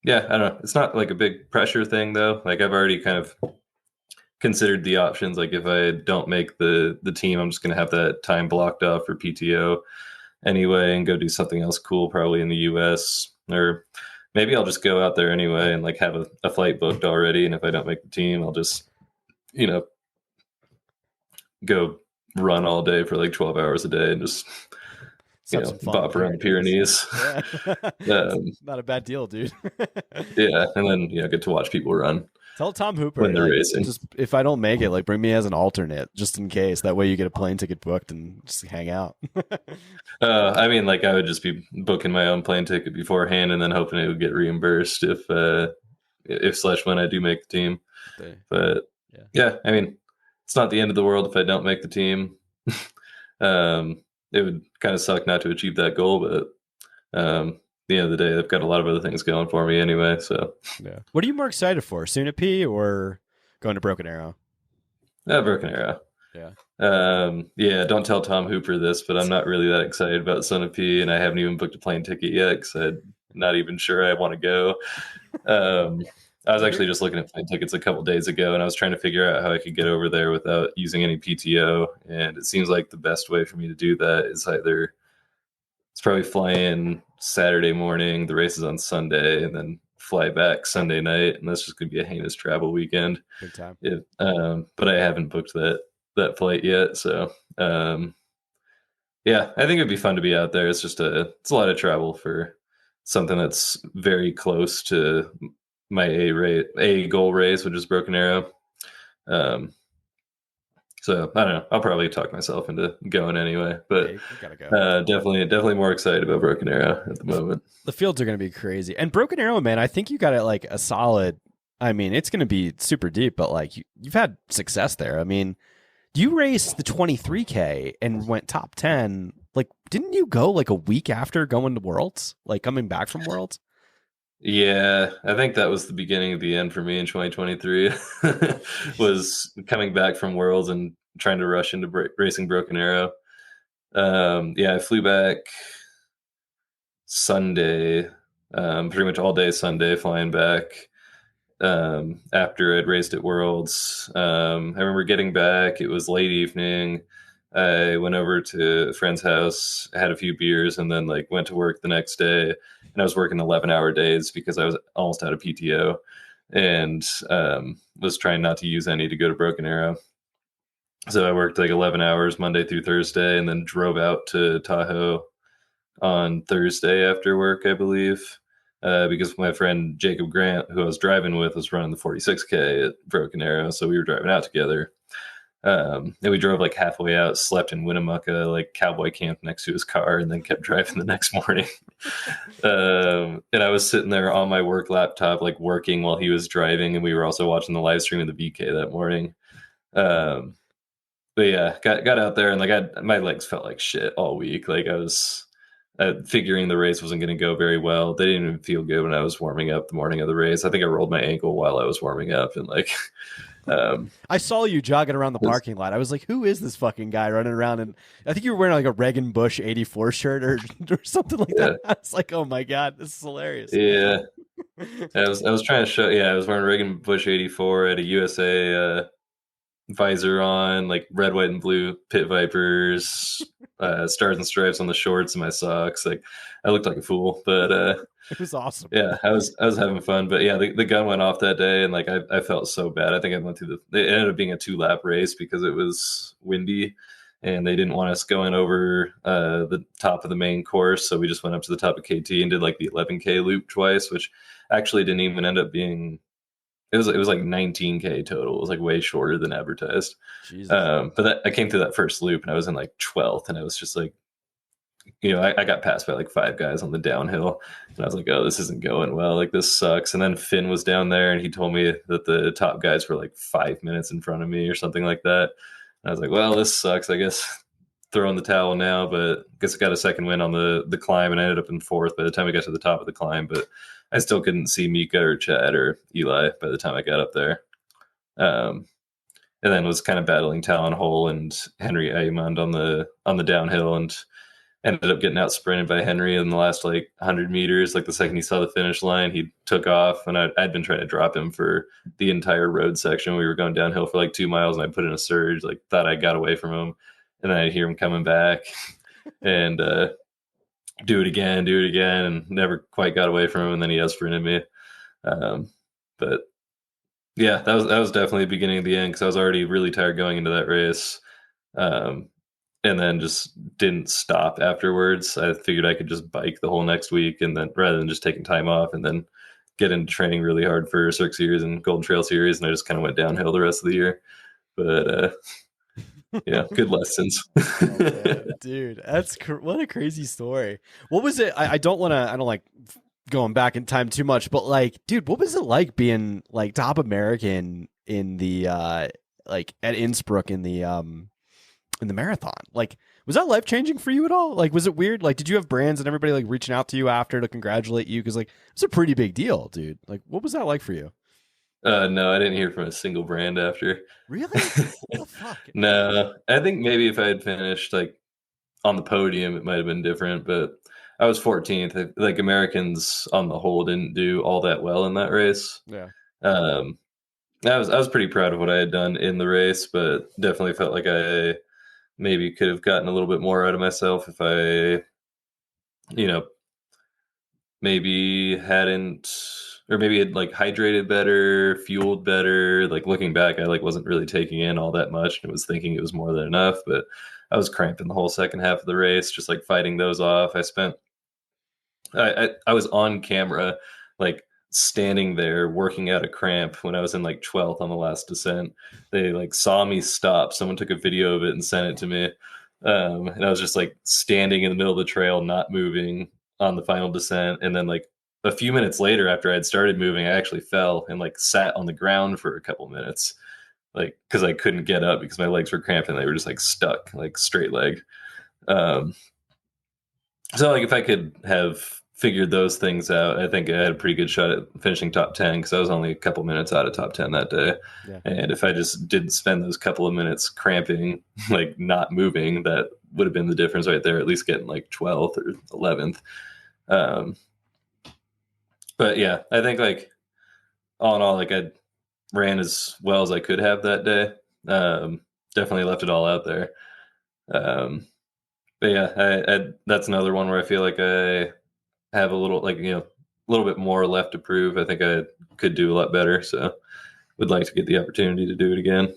yeah, I don't know. It's not like a big pressure thing though. Like I've already kind of considered the options. Like if I don't make the team, I'm just going to have that time blocked off for PTO anyway and go do something else cool, probably in the US, or maybe I'll just go out there anyway and like have a flight booked already. And if I don't make the team, I'll just, go run all day for like 12 hours a day and just bop around the Pyrenees. Yeah. Not a bad deal, dude. Yeah, and then get to watch people run. Tell Tom Hooper when they're racing. Just if I don't make it, like bring me as an alternate, just in case. That way you get a plane ticket booked and just hang out. I mean, like I would just be booking my own plane ticket beforehand and then hoping it would get reimbursed if / when I do make the team. Okay. But yeah, I mean, it's not the end of the world if I don't make the team. It would kind of suck not to achieve that goal, but at the end of the day, I've got a lot of other things going for me anyway. So yeah. What are you more excited for, Sunapee or going to Broken Arrow? Broken Arrow. Yeah. Don't tell Tom Hooper this, but I'm not really that excited about Sunapee, and I haven't even booked a plane ticket yet because I'm not even sure I want to go. I was actually just looking at plane tickets a couple days ago, and I was trying to figure out how I could get over there without using any PTO. And it seems like the best way for me to do that is it's probably fly in Saturday morning, the race is on Sunday, and then fly back Sunday night. And that's just going to be a heinous travel weekend. Big time. But I haven't booked that flight yet. So, yeah, I think it'd be fun to be out there. It's just it's a lot of travel for something that's very close to my A goal race, which is Broken Arrow. So I don't know. I'll probably talk myself into going anyway, but you gotta go. Definitely more excited about Broken Arrow at the moment. The fields are going to be crazy, and Broken Arrow, man, I think you got it like a solid. I mean, it's going to be super deep, but like you've had success there. I mean, you raced the 23K and went top 10. Like, didn't you go like a week after going to Worlds, like coming back from Worlds? Yeah, I think that was the beginning of the end for me in 2023. Was coming back from Worlds and trying to rush into racing Broken Arrow. I flew back Sunday, pretty much all day Sunday, flying back after I'd raced at Worlds. I remember getting back. It was late evening. I went over to a friend's house, had a few beers, and then like went to work the next day. And I was working 11-hour days because I was almost out of PTO, and was trying not to use any to go to Broken Arrow. So I worked like 11 hours Monday through Thursday, and then drove out to Tahoe on Thursday after work, I believe, because my friend Jacob Grant, who I was driving with, was running the 46K at Broken Arrow. So we were driving out together. And we drove like halfway out, slept in Winnemucca, like cowboy camp next to his car, and then kept driving the next morning. And I was sitting there on my work laptop, like working while he was driving. And we were also watching the live stream of the BK that morning. But yeah, got out there, and like my legs felt like shit all week. Like I was figuring the race wasn't going to go very well. They didn't even feel good when I was warming up the morning of the race. I think I rolled my ankle while I was warming up, and like I saw you jogging around the parking lot. I was like, who is this fucking guy running around? And I think you were wearing like a Reagan Bush 84 shirt or something like that. I was like, oh my God, this is hilarious. Yeah. I was trying to show, I was wearing Reagan Bush 84 at a USA visor on, like red, white, and blue pit vipers, stars and stripes on the shorts and my socks. Like I looked like a fool, but it was awesome. Yeah, I was having fun. But yeah, the gun went off that day, and like I felt so bad. I think I went through it ended up being a 2-lap race because it was windy, and they didn't want us going over the top of the main course. So we just went up to the top of KT and did like the 11K loop twice, which actually didn't even end up being. It was like 19K total. It was like way shorter than advertised. But I came through that first loop, and I was in like 12th, and I was just like, I got passed by like 5 guys on the downhill, and I was like, oh, this isn't going well. Like this sucks. And then Finn was down there, and he told me that the top guys were like 5 minutes in front of me or something like that. And I was like, well, this sucks. I guess throwing the towel now, but I guess I got a second win on the climb, and I ended up in 4th by the time I got to the top of the climb. But I still couldn't see Mika or Chad or Eli by the time I got up there. And then was kind of battling Talon Hole and Henry Aymond on the downhill, and ended up getting out sprinted by Henry in the last like 100 meters. Like the second he saw the finish line, he took off, and I'd been trying to drop him for the entire road section. We were going downhill for like 2 miles, and I put in a surge, like thought I got away from him, and then I'd hear him coming back and do it again, and never quite got away from him. And then he has sprinted me. But yeah, that was definitely the beginning of the end, because I was already really tired going into that race. And then just didn't stop afterwards. I figured I could just bike the whole next week, and then rather than just taking time off, and then get into training really hard for Cirque Series and Golden Trail Series. And I just kind of went downhill the rest of the year. But yeah, good lessons. Oh, dude, what a crazy story. What was it? I don't like going back in time too much, but like, dude, what was it like being like top American in the like at Innsbruck in the marathon? Like, was that life-changing for you at all? Like, was it weird? Like, did you have brands and everybody like reaching out to you after to congratulate you? Because like, it's a pretty big deal, dude. Like, what was that like for you? No, I didn't hear from a single brand after. Really? What the fuck? No, I think maybe if I had finished like on the podium, it might have been different, but I was 14th. Like Americans on the whole didn't do all that well in that race. Yeah. I was pretty proud of what I had done in the race, but definitely felt like I maybe could have gotten a little bit more out of myself if I, maybe hadn't, or maybe had like hydrated better, fueled better. Like looking back, I like wasn't really taking in all that much and was thinking it was more than enough, but I was cramping the whole second half of the race, just like fighting those off. I was on camera, like standing there working out a cramp when I was in like 12th on the last descent. They like saw me stop. Someone took a video of it and sent it to me. And I was just like standing in the middle of the trail, not moving on the final descent. And then like a few minutes later, after I'd started moving, I actually fell and like sat on the ground for a couple minutes, like, cause I couldn't get up because my legs were cramped and they were just like stuck, like straight leg. So like if I could have figured those things out, I think I had a pretty good shot at finishing top 10, because I was only a couple minutes out of top 10 that day. Yeah. And if I just didn't spend those couple of minutes cramping, like not moving, that would have been the difference right there, at least getting like 12th or 11th. But yeah, I think like all in all, like I ran as well as I could have that day. Definitely left it all out there. Um, but yeah, that's another one where I feel like I have a little, like, a little bit more left to prove. I think I could do a lot better. So would like to get the opportunity to do it again.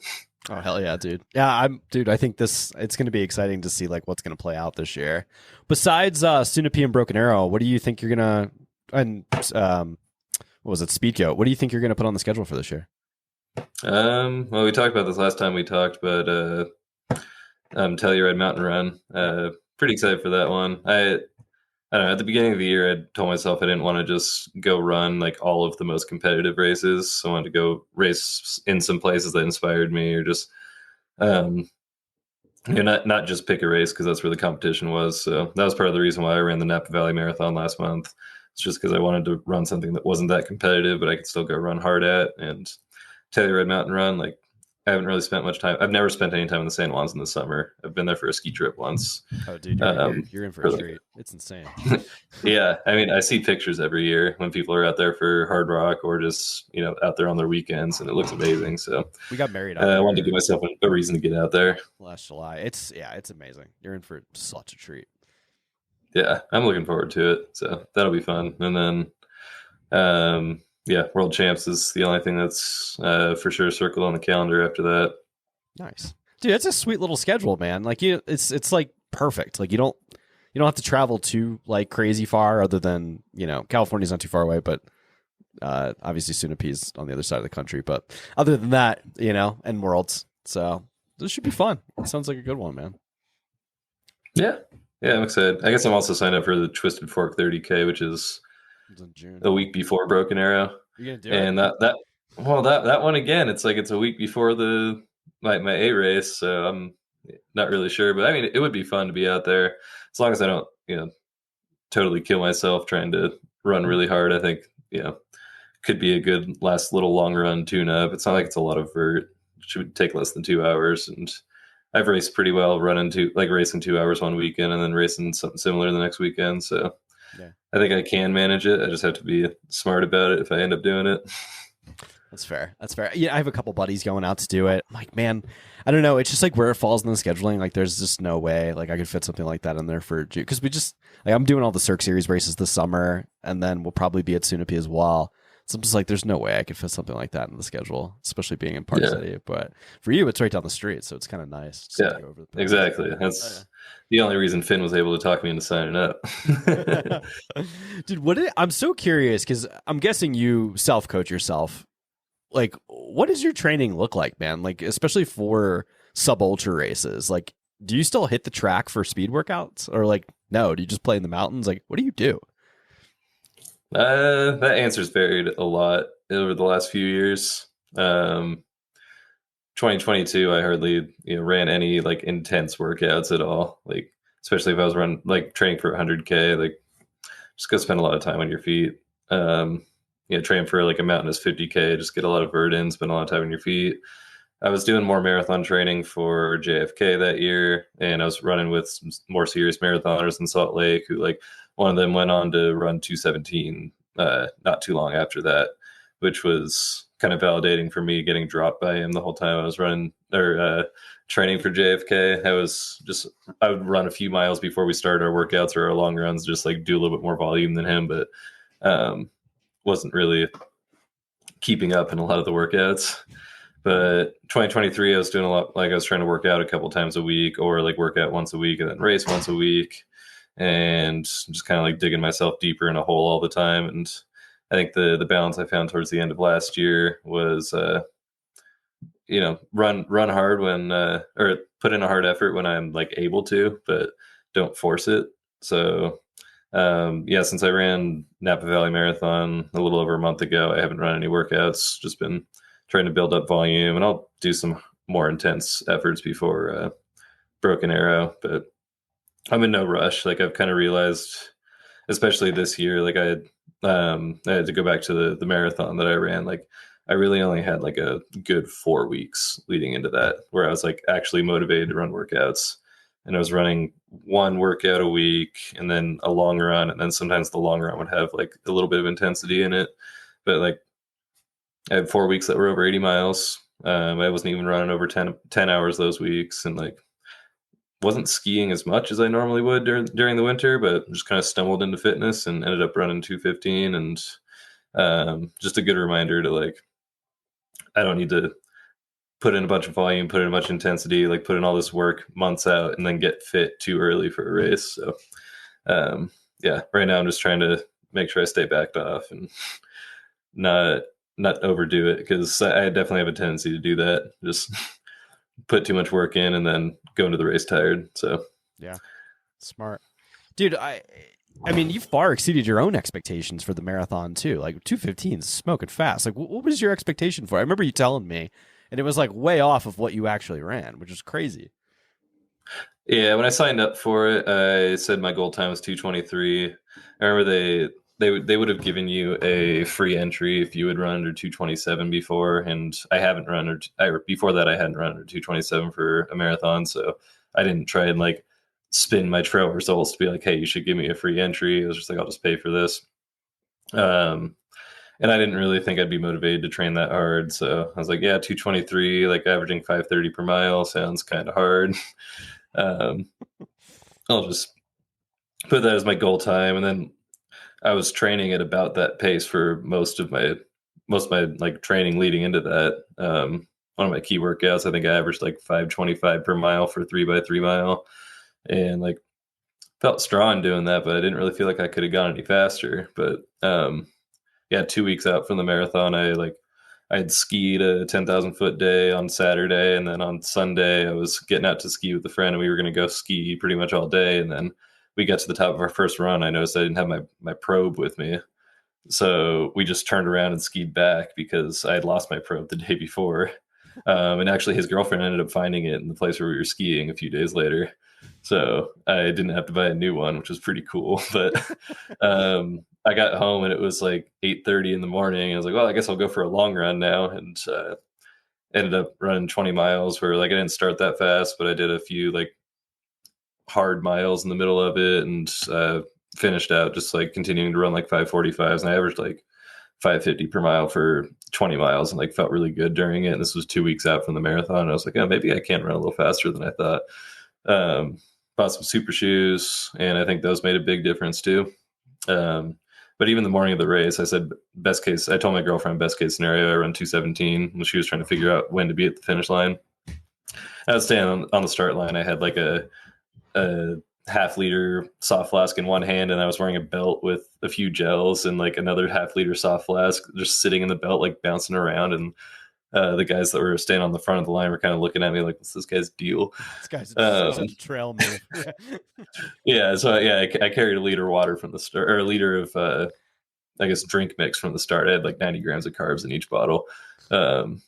Oh hell yeah, dude. Yeah, I think it's going to be exciting to see like what's going to play out this year. Besides Sunapee and Broken Arrow, what do you think you're going to what was it, Speed Goat? What do you think you're going to put on the schedule for this year? Well, we talked about this last time we talked, but Telluride Mountain Run. Pretty excited for that one. I don't know. At the beginning of the year, I told myself I didn't want to just go run like all of the most competitive races. So I wanted to go race in some places that inspired me, or just not just pick a race because that's where the competition was. So that was part of the reason why I ran the Napa Valley Marathon last month. It's just because I wanted to run something that wasn't that competitive, but I could still go run hard at. And Telluride Mountain Run, like, I haven't really spent much time. I've never spent any time in the San Juans in the summer. I've been there for a ski trip once. Oh, dude, you're in for a treat. It's insane. Yeah, I mean, I see pictures every year when people are out there for Hard Rock or just out there on their weekends, and it looks amazing. So we got married. I wanted to give myself a reason to get out there last July. It's amazing. You're in for such a treat. Yeah, I'm looking forward to it. So that'll be fun. And then, World Champs is the only thing that's for sure circled on the calendar after that. Nice, dude. That's a sweet little schedule, man. Like it's like perfect. Like you don't have to travel too like crazy far. Other than California's not too far away, but obviously Sunapee's on the other side of the country. But other than that, and Worlds. So this should be fun. It sounds like a good one, man. Yeah, I'm excited. I guess I'm also signed up for the Twisted Fork 30K, which is a week before Broken Arrow. You're gonna do and it? that one again. It's like it's a week before my A race, so I'm not really sure. But I mean, it would be fun to be out there as long as I don't totally kill myself trying to run really hard. I think could be a good last little long run tune up. It's not like it's a lot of vert. It should take less than 2 hours, and I've raced pretty well racing 2 hours one weekend and then racing something similar the next weekend. So yeah. I think I can manage it. I just have to be smart about it if I end up doing it. That's fair. Yeah, I have a couple buddies going out to do it. I'm like, man, I don't know. It's just like where it falls in the scheduling. Like, there's just no way like I could fit something like that in there for June, because we just like I'm doing all the Cirque Series races this summer, and then we'll probably be at Sunapee as well. So I'm just like, there's no way I could fit something like that in the schedule, especially being in Park City. But for you, it's right down the street, so it's kind of nice. Just to go over the exactly. That's the only reason Finn was able to talk me into signing up. Dude, I'm so curious because I'm guessing you self-coach yourself. Like, what does your training look like, man? Like, especially for sub-ultra races. Like, do you still hit the track for speed workouts? Or, like, no, do you just play in the mountains? Like, what do you do? That answer's varied a lot over the last few years. 2022, I hardly ran any like intense workouts at all. Like, especially if I was training for 100K, like just go spend a lot of time on your feet. Train for like a mountainous 50K, just get a lot of vert in, spend a lot of time on your feet. I was doing more marathon training for JFK that year, and I was running with some more serious marathoners in Salt Lake who, like, one of them went on to run 217 not too long after that, which was kind of validating for me, getting dropped by him the whole time I was running or training for JFK. I would run a few miles before we started our workouts or our long runs, just like do a little bit more volume than him, but wasn't really keeping up in a lot of the workouts. But 2023, I was doing a lot, like I was trying to work out a couple times a week, or like work out once a week and then race once a week, and just kind of like digging myself deeper in a hole all the time. And I think the balance I found towards the end of last year was, run hard when, or put in a hard effort when I'm like able to, but don't force it. So since I ran Napa Valley Marathon a little over a month ago, I haven't run any workouts, just been trying to build up volume, and I'll do some more intense efforts before Broken Arrow, but I'm in no rush. Like, I've kind of realized, especially this year, like I had to go back to the marathon that I ran. Like, I really only had like a good 4 weeks leading into that where I was like actually motivated to run workouts. And I was running one workout a week and then a long run. And then sometimes the long run would have like a little bit of intensity in it. But like, I had 4 weeks that were over 80 miles. I wasn't even running over 10 hours those weeks. And like wasn't skiing as much as I normally would during the winter, but just kind of stumbled into fitness and ended up running 2:15. And just a good reminder to like, I don't need to put in a bunch of volume, put in a bunch of intensity, like put in all this work months out and then get fit too early for a race. So yeah, right now I'm just trying to make sure I stay backed off and not overdo it, because I definitely have a tendency to do that. Just put too much work in and then go into the race tired. So yeah, smart, dude. I mean, you far exceeded your own expectations for the marathon too. Like 2:15 is smoking fast. Like, what was your expectation for it? I remember you telling me, and it was like way off of what you actually ran, which is crazy. Yeah, when I signed up for it, I said my goal time was 2:23. I remember they would have given you a free entry if you had run under 2:27 before, and I haven't run before that I hadn't run under 2:27 for a marathon, so I didn't try and like spin my trail results to be like, hey, you should give me a free entry. I was just like, I'll just pay for this. And I didn't really think I'd be motivated to train that hard, so I was like, yeah, 2:23, like averaging 5:30 per mile sounds kind of hard. I'll just put that as my goal time. And then I was training at about that pace for most of my like training leading into that. One of my key workouts, I think I averaged like 5:25 per mile for 3x3 mile, and like felt strong doing that, but I didn't really feel like I could have gone any faster. But yeah, 2 weeks out from the marathon, I had skied a 10,000 foot day on Saturday, and then on Sunday I was getting out to ski with a friend, and we were going to go ski pretty much all day. And then we got to the top of our first run. I noticed I didn't have my probe with me, so we just turned around and skied back because I had lost my probe the day before. And actually, his girlfriend ended up finding it in the place where we were skiing a few days later, so I didn't have to buy a new one, which was pretty cool. But I got home and it was like 8:30 in the morning. I was like, well, I guess I'll go for a long run now, and ended up running 20 miles where like I didn't start that fast, but I did a few like hard miles in the middle of it, and finished out just like continuing to run like 5:45s, and I averaged like 5:50 per mile for 20 miles and like felt really good during it. And this was 2 weeks out from the marathon. I was like, oh, maybe I can run a little faster than I thought. Bought some super shoes, and I think those made a big difference too. But even the morning of the race, I said, best case, I told my girlfriend, best case scenario, I run 2:17 when she was trying to figure out when to be at the finish line. I was standing on the start line. I had like a half-liter soft flask in one hand, and I was wearing a belt with a few gels and like another half-liter soft flask just sitting in the belt, like bouncing around. And the guys that were standing on the front of the line were kind of looking at me like, what's this guy's deal? This guy's such a trail move. Yeah, so yeah, I carried a liter of water from the start, or a liter of I guess drink mix from the start. I had like 90 grams of carbs in each bottle. And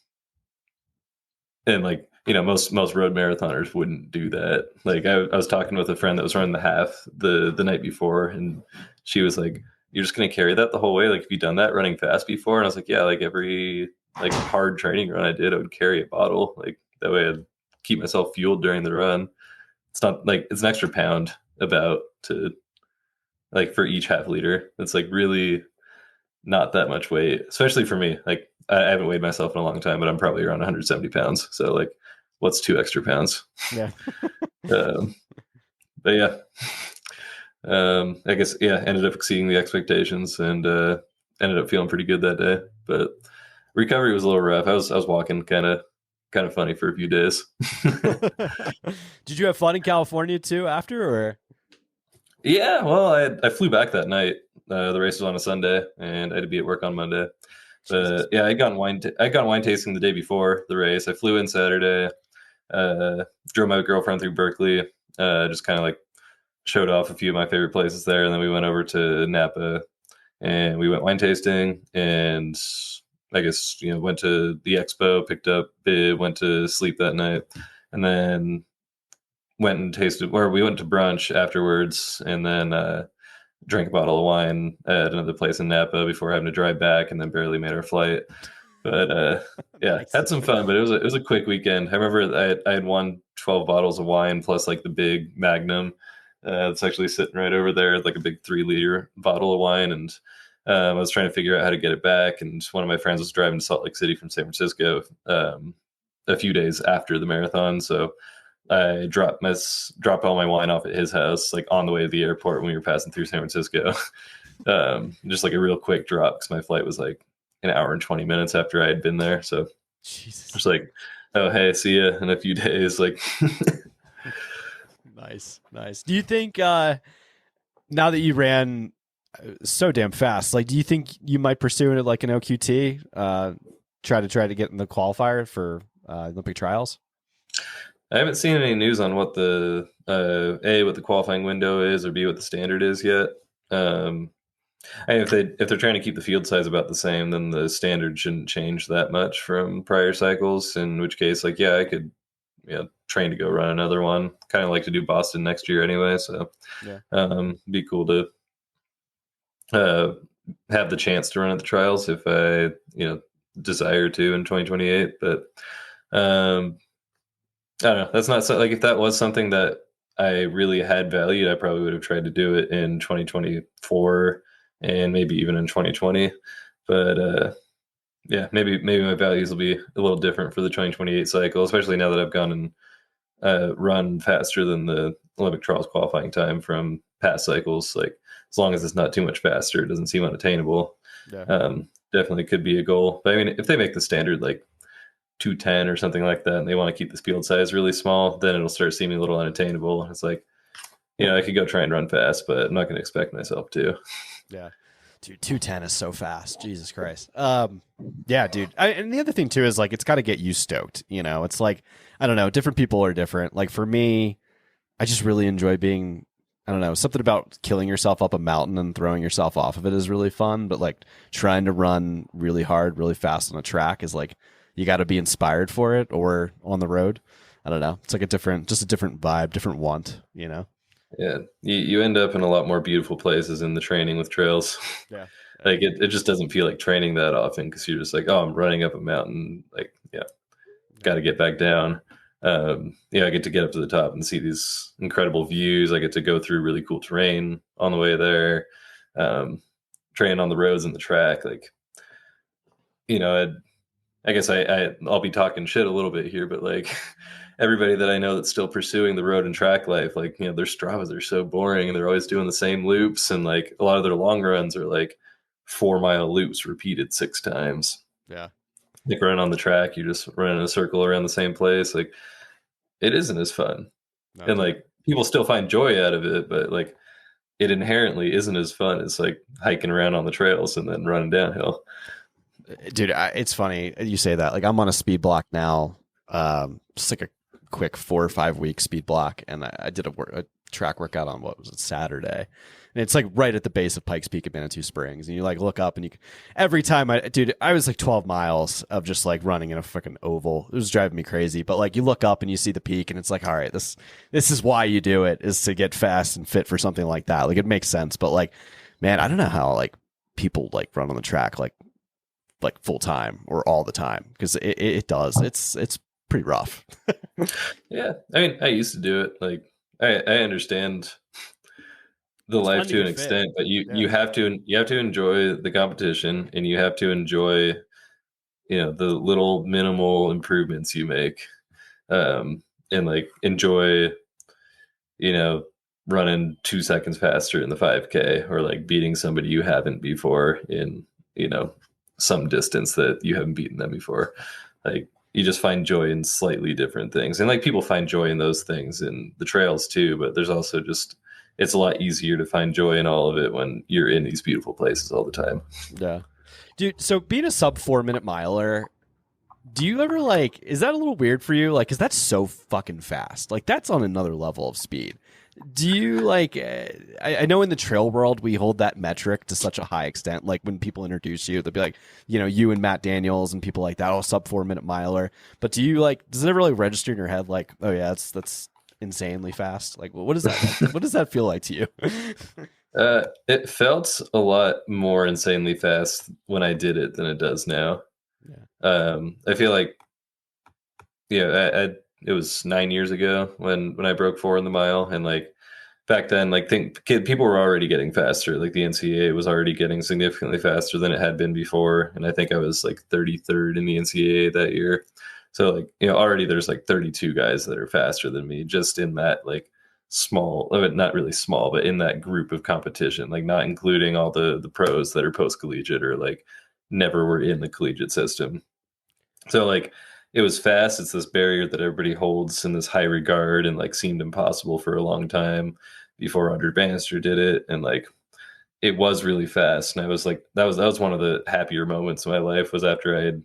like, you know, most road marathoners wouldn't do that. Like I was talking with a friend that was running the half the night before, and she was like, you're just going to carry that the whole way? Like, have you done that running fast before? And I was like, yeah, like every like hard training run I did, I would carry a bottle. Like that way I'd keep myself fueled during the run. It's not like it's an extra pound about to like for each half liter. It's like really not that much weight, especially for me. Like I haven't weighed myself in a long time, but I'm probably around 170 pounds. So like, what's 2 extra pounds? Yeah. But yeah, I guess, yeah, ended up exceeding the expectations, and ended up feeling pretty good that day. But recovery was a little rough. I was walking kind of funny for a few days. Did you have fun in California too after, or? Yeah, well, I flew back that night. The race was on a Sunday, and I had to be at work on Monday. But yeah, I got wine tasting the day before the race. I flew in Saturday, drove my girlfriend through Berkeley, just kind of like showed off a few of my favorite places there, and then we went over to Napa, and we went wine tasting, and I guess, you know, went to the expo, picked up bib, went to sleep that night, and then went and tasted, or we went to brunch afterwards, and then drank a bottle of wine at another place in Napa before having to drive back, and then barely made our flight. But yeah, Nice. had some fun, but it was a quick weekend. I remember I had won 12 bottles of wine plus like the big Magnum. It's actually sitting right over there, like a big 3-liter bottle of wine. And I was trying to figure out how to get it back. And one of my friends was driving to Salt Lake City from San Francisco a few days after the marathon. So I dropped all my wine off at his house, like on the way to the airport when we were passing through San Francisco. Just like a real quick drop because my flight was like an hour and 20 minutes after I had been there. So Jesus. just like, oh, hey, see ya in a few days. Like, Nice. Do you think now that you ran so damn fast, like, do you think you might pursue it like an OQT? Try to get in the qualifier for Olympic trials? I haven't seen any news on what the A, what the qualifying window is, or B, what the standard is yet. If they're trying to keep the field size about the same, then the standard shouldn't change that much from prior cycles. In which case, like, yeah, I could, train to go run another one. Kind of like to do Boston next year anyway. So, be cool to have the chance to run at the trials if I, desire to in 2028. But I don't know. That's not so, like, if that was something that I really had valued, I probably would have tried to do it in 2024 and maybe even in 2020. But maybe my values will be a little different for the 2028 cycle, especially now that I've gone and run faster than the Olympic trials qualifying time from past cycles. Like, as long as it's not too much faster, it doesn't seem unattainable. Definitely could be a goal. But I mean, if they make the standard like 210 or something like that, and they want to keep the field size really small, then it'll start seeming a little unattainable. It's like, I could go try and run fast, but I'm not going to expect myself to. Yeah. Dude, 210 is so fast. Jesus Christ. Yeah, dude. And the other thing too is like, it's got to get you stoked. It's like, I don't know, different people are different. Like for me, I just really enjoy being, I don't know, something about killing yourself up a mountain and throwing yourself off of it is really fun. But like trying to run really hard, really fast on a track is like, you got to be inspired for it, or on the road. I don't know. It's like a different vibe, different want, Yeah. You end up in a lot more beautiful places in the training with trails. Yeah. Like it just doesn't feel like training that often because you're just like, oh, I'm running up a mountain. Like, got to get back down. I get to get up to the top and see these incredible views. I get to go through really cool terrain on the way there. Train on the roads and the track. Like, I guess I'll be talking shit a little bit here, but like everybody that I know that's still pursuing the road and track life, like, their Stravas are so boring and they're always doing the same loops. And like a lot of their long runs are like 4-mile loops repeated 6 times. Yeah. Like running on the track, you just run in a circle around the same place. Like it isn't as fun. No, and like people still find joy out of it, but like it inherently isn't as fun as like hiking around on the trails and then running downhill. Dude, it's funny you say that. Like I'm on a speed block now, just like a quick 4 or 5 week speed block, and I did a track workout on Saturday, and it's like right at the base of Pikes Peak at Manitou Springs, and you like look up and every time I was like 12 miles of just like running in a freaking oval. It was driving me crazy, but like you look up and you see the peak, and it's like, all right, this is why you do it, is to get fast and fit for something like that. Like it makes sense, but like, man, I don't know how like people like run on the track like full time or all the time, because it does. It's pretty rough. Yeah, I mean, I used to do it. Like I understand the life to an extent, but you have to enjoy the competition, and you have to enjoy the little minimal improvements you make, and like enjoy running 2 seconds faster in the 5K, or like beating somebody you haven't before in some distance that you haven't beaten them before. Like you just find joy in slightly different things, and like people find joy in those things in the trails too, but there's also just, it's a lot easier to find joy in all of it when you're in these beautiful places all the time. Yeah, dude. So being a sub 4 minute miler, do you ever like, is that a little weird for you? Like, cause that's so fucking fast. Like that's on another level of speed. Do you like, I know in the trail world, we hold that metric to such a high extent. Like when people introduce you, they'll be like, you and Matt Daniels and people like that, oh, sub 4 minute miler. But do you like, does it ever like register in your head? Like, oh yeah, that's insanely fast. Like, what is that? What does that feel like to you? It felt a lot more insanely fast when I did it than it does now. Yeah. I feel like, it was 9 years ago when I broke 4 in the mile, and like back then, like people were already getting faster. Like the NCAA was already getting significantly faster than it had been before, and I think I was like 33rd in the NCAA that year. So like, already there's like 32 guys that are faster than me just in that like small, not really small, but in that group of competition, like not including all the pros that are post collegiate or like never were in the collegiate system. So like it was fast. It's this barrier that everybody holds in this high regard and like seemed impossible for a long time before Audrey Bannister did it. And like it was really fast. And I was like, that was one of the happier moments of my life was after I had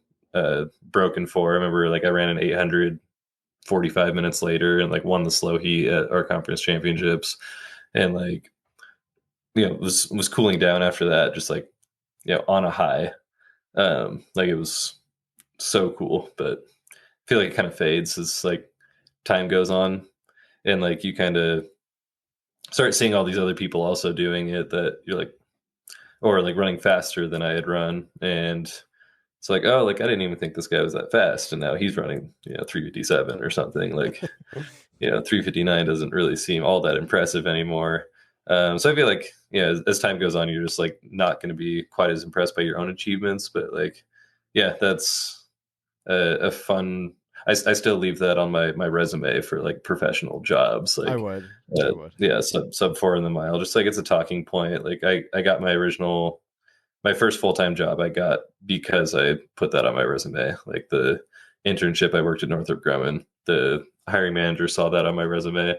broken 4. I remember like I ran an 800 45 minutes later and like won the slow heat at our conference championships. And like, was cooling down after that, just like, on a high. Like it was so cool, but I feel like it kind of fades as like time goes on and like you kind of start seeing all these other people also doing it that you're like, or like running faster than I had run. And it's like, oh, like I didn't even think this guy was that fast. And now he's running, 357 or something. Like, 359 doesn't really seem all that impressive anymore. So I feel like, as time goes on, you're just like not going to be quite as impressed by your own achievements. But like, yeah, that's a fun. I still leave that on my resume for like professional jobs. Like I would. Yeah, sub 4 in the mile. Just like it's a talking point. Like I got my first full-time job I got because I put that on my resume. Like the internship I worked at Northrop Grumman, the hiring manager saw that on my resume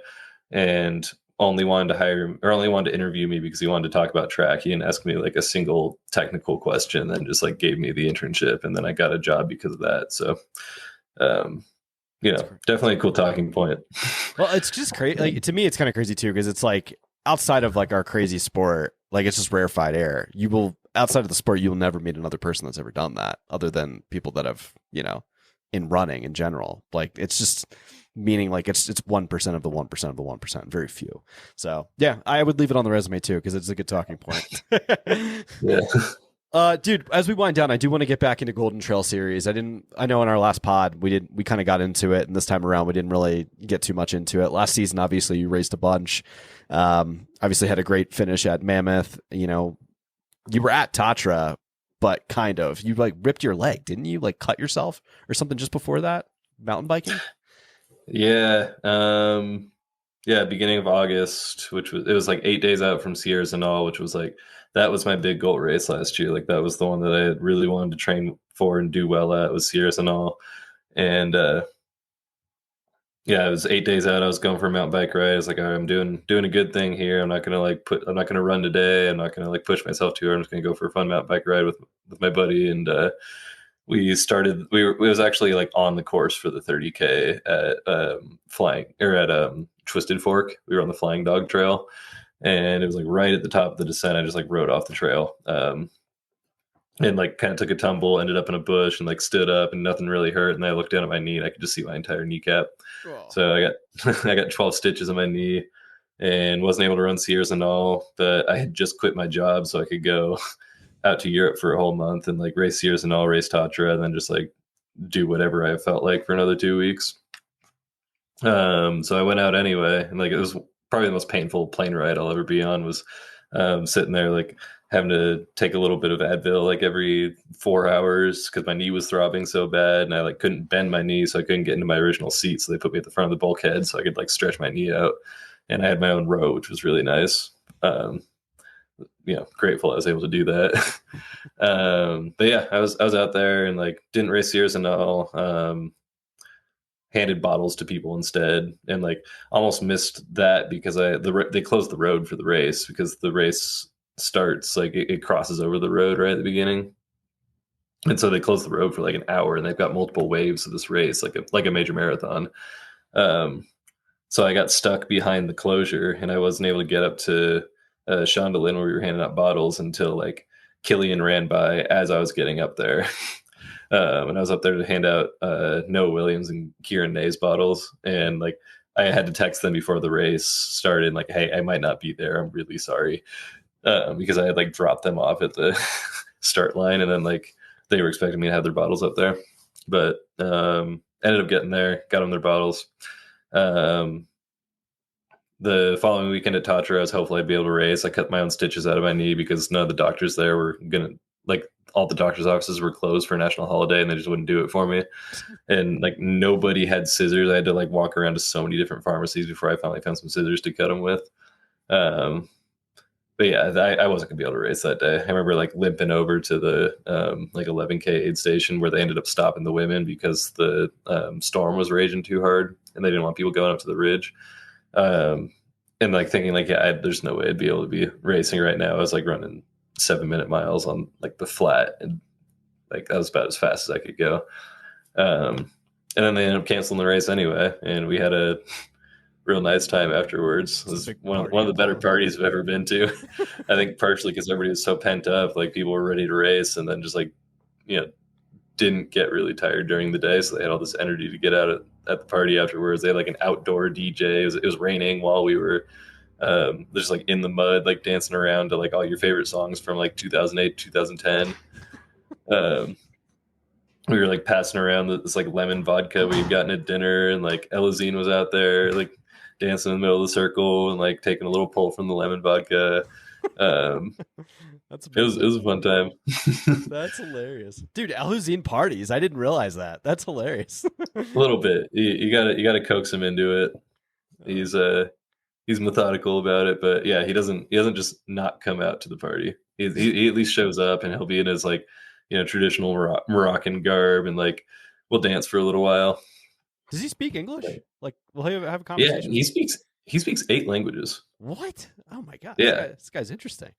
and only wanted to interview me because he wanted to talk about track. He didn't ask me like a single technical question, then just like gave me the internship and then I got a job because of that. So definitely a cool talking point. Well, it's just crazy. Like, to me, it's kind of crazy too, because it's like outside of like our crazy sport, like it's just rarefied air. Outside of the sport, you will never meet another person that's ever done that other than people that have, in running in general. Like it's just meaning like it's 1% of the 1% of the 1%, very few. So yeah, I would leave it on the resume too, because it's a good talking point. Yeah. Dude, as we wind down, I do want to get back into Golden Trail Series. I know in our last pod we kind of got into it, and this time around we didn't really get too much into it. Last season, obviously, you raced a bunch. Obviously had a great finish at Mammoth. You were at Tatra, but kind of. You like ripped your leg, didn't you? Like cut yourself or something just before that? Mountain biking? Yeah. Beginning of August, it was like 8 days out from Sierras and all, which was like, that was my big goal race last year. Like that was the one that I really wanted to train for and do well at, was Sierras and all. And it was 8 days out. I was going for a mountain bike ride. I was like, all right, I'm doing a good thing here. I'm not gonna run today. I'm not gonna like push myself too hard. I'm just gonna go for a fun mountain bike ride with my buddy. And it was actually like on the course for the 30K at Twisted Fork. We were on the Flying Dog Trail, and it was like right at the top of the descent. I just like rode off the trail. And like kind of took a tumble, ended up in a bush, and like stood up, and nothing really hurt. And then I looked down at my knee, and I could just see my entire kneecap. Oh. So I got 12 stitches on my knee, and wasn't able to run Sierras and all. But I had just quit my job, so I could go out to Europe for a whole month and like race Sierras and all, race Tatra, and then just like do whatever I felt like for another 2 weeks. So I went out anyway, and like it was probably the most painful plane ride I'll ever be on. Was sitting there like having to take a little bit of Advil like every 4 hours because my knee was throbbing so bad, and I like couldn't bend my knee, so I couldn't get into my original seat. So they put me at the front of the bulkhead so I could like stretch my knee out, and I had my own row, which was really nice. Grateful I was able to do that. But yeah, I was out there and like didn't race Sierras and all. Handed bottles to people instead, and like almost missed that because they closed the road for the race, because the race starts like it crosses over the road right at the beginning, and so they closed the road for like an hour, and they've got multiple waves of this race like a major marathon. So I got stuck behind the closure, and I wasn't able to get up to Shondaland where we were handing out bottles until like Killian ran by as I was getting up there. And I was up there to hand out Noah Williams and Kieran Nay's bottles. And like I had to text them before the race started, like, hey, I might not be there. I'm really sorry. Because I had like dropped them off at the start line, and then like they were expecting me to have their bottles up there. But ended up getting there, got them their bottles. The following weekend at Tatra, I was hopeful I'd be able to race. I cut my own stitches out of my knee because none of the doctors there were gonna, like, all the doctor's offices were closed for a national holiday and they just wouldn't do it for me. And like nobody had scissors. I had to like walk around to so many different pharmacies before I finally found some scissors to cut them with. But yeah, I wasn't gonna be able to race that day. I remember like limping over to the like 11K aid station where they ended up stopping the women because the storm was raging too hard and they didn't want people going up to the ridge. And like thinking like, yeah, there's no way I'd be able to be racing right now. I was like running 7-minute miles on like the flat, and like that was about as fast as I could go. And then they ended up canceling the race anyway, and we had a real nice time afterwards. It was one of the better parties I've ever been to. I think partially because everybody was so pent up, like people were ready to race, and then just like, you know, didn't get really tired during the day, so they had all this energy to get out at the party afterwards. They had like an outdoor DJ. It was raining while we were just like in the mud, like dancing around to like all your favorite songs from like 2008, 2010. We were like passing around this like lemon vodka we had gotten at dinner, and like Elazine was out there like dancing in the middle of the circle and like taking a little pull from the lemon vodka. It was a fun time. That's hilarious, dude. Elazine parties. I didn't realize that. That's hilarious. A little bit. You gotta coax him into it. He's methodical about it, but yeah, he doesn't just not come out to the party. He at least shows up, and he'll be in his like, you know, traditional Moroccan garb, and like we'll dance for a little while. Does he speak English? Like, will he have a conversation? Yeah, he speaks 8 languages. What? Oh my god! Yeah, this guy's interesting.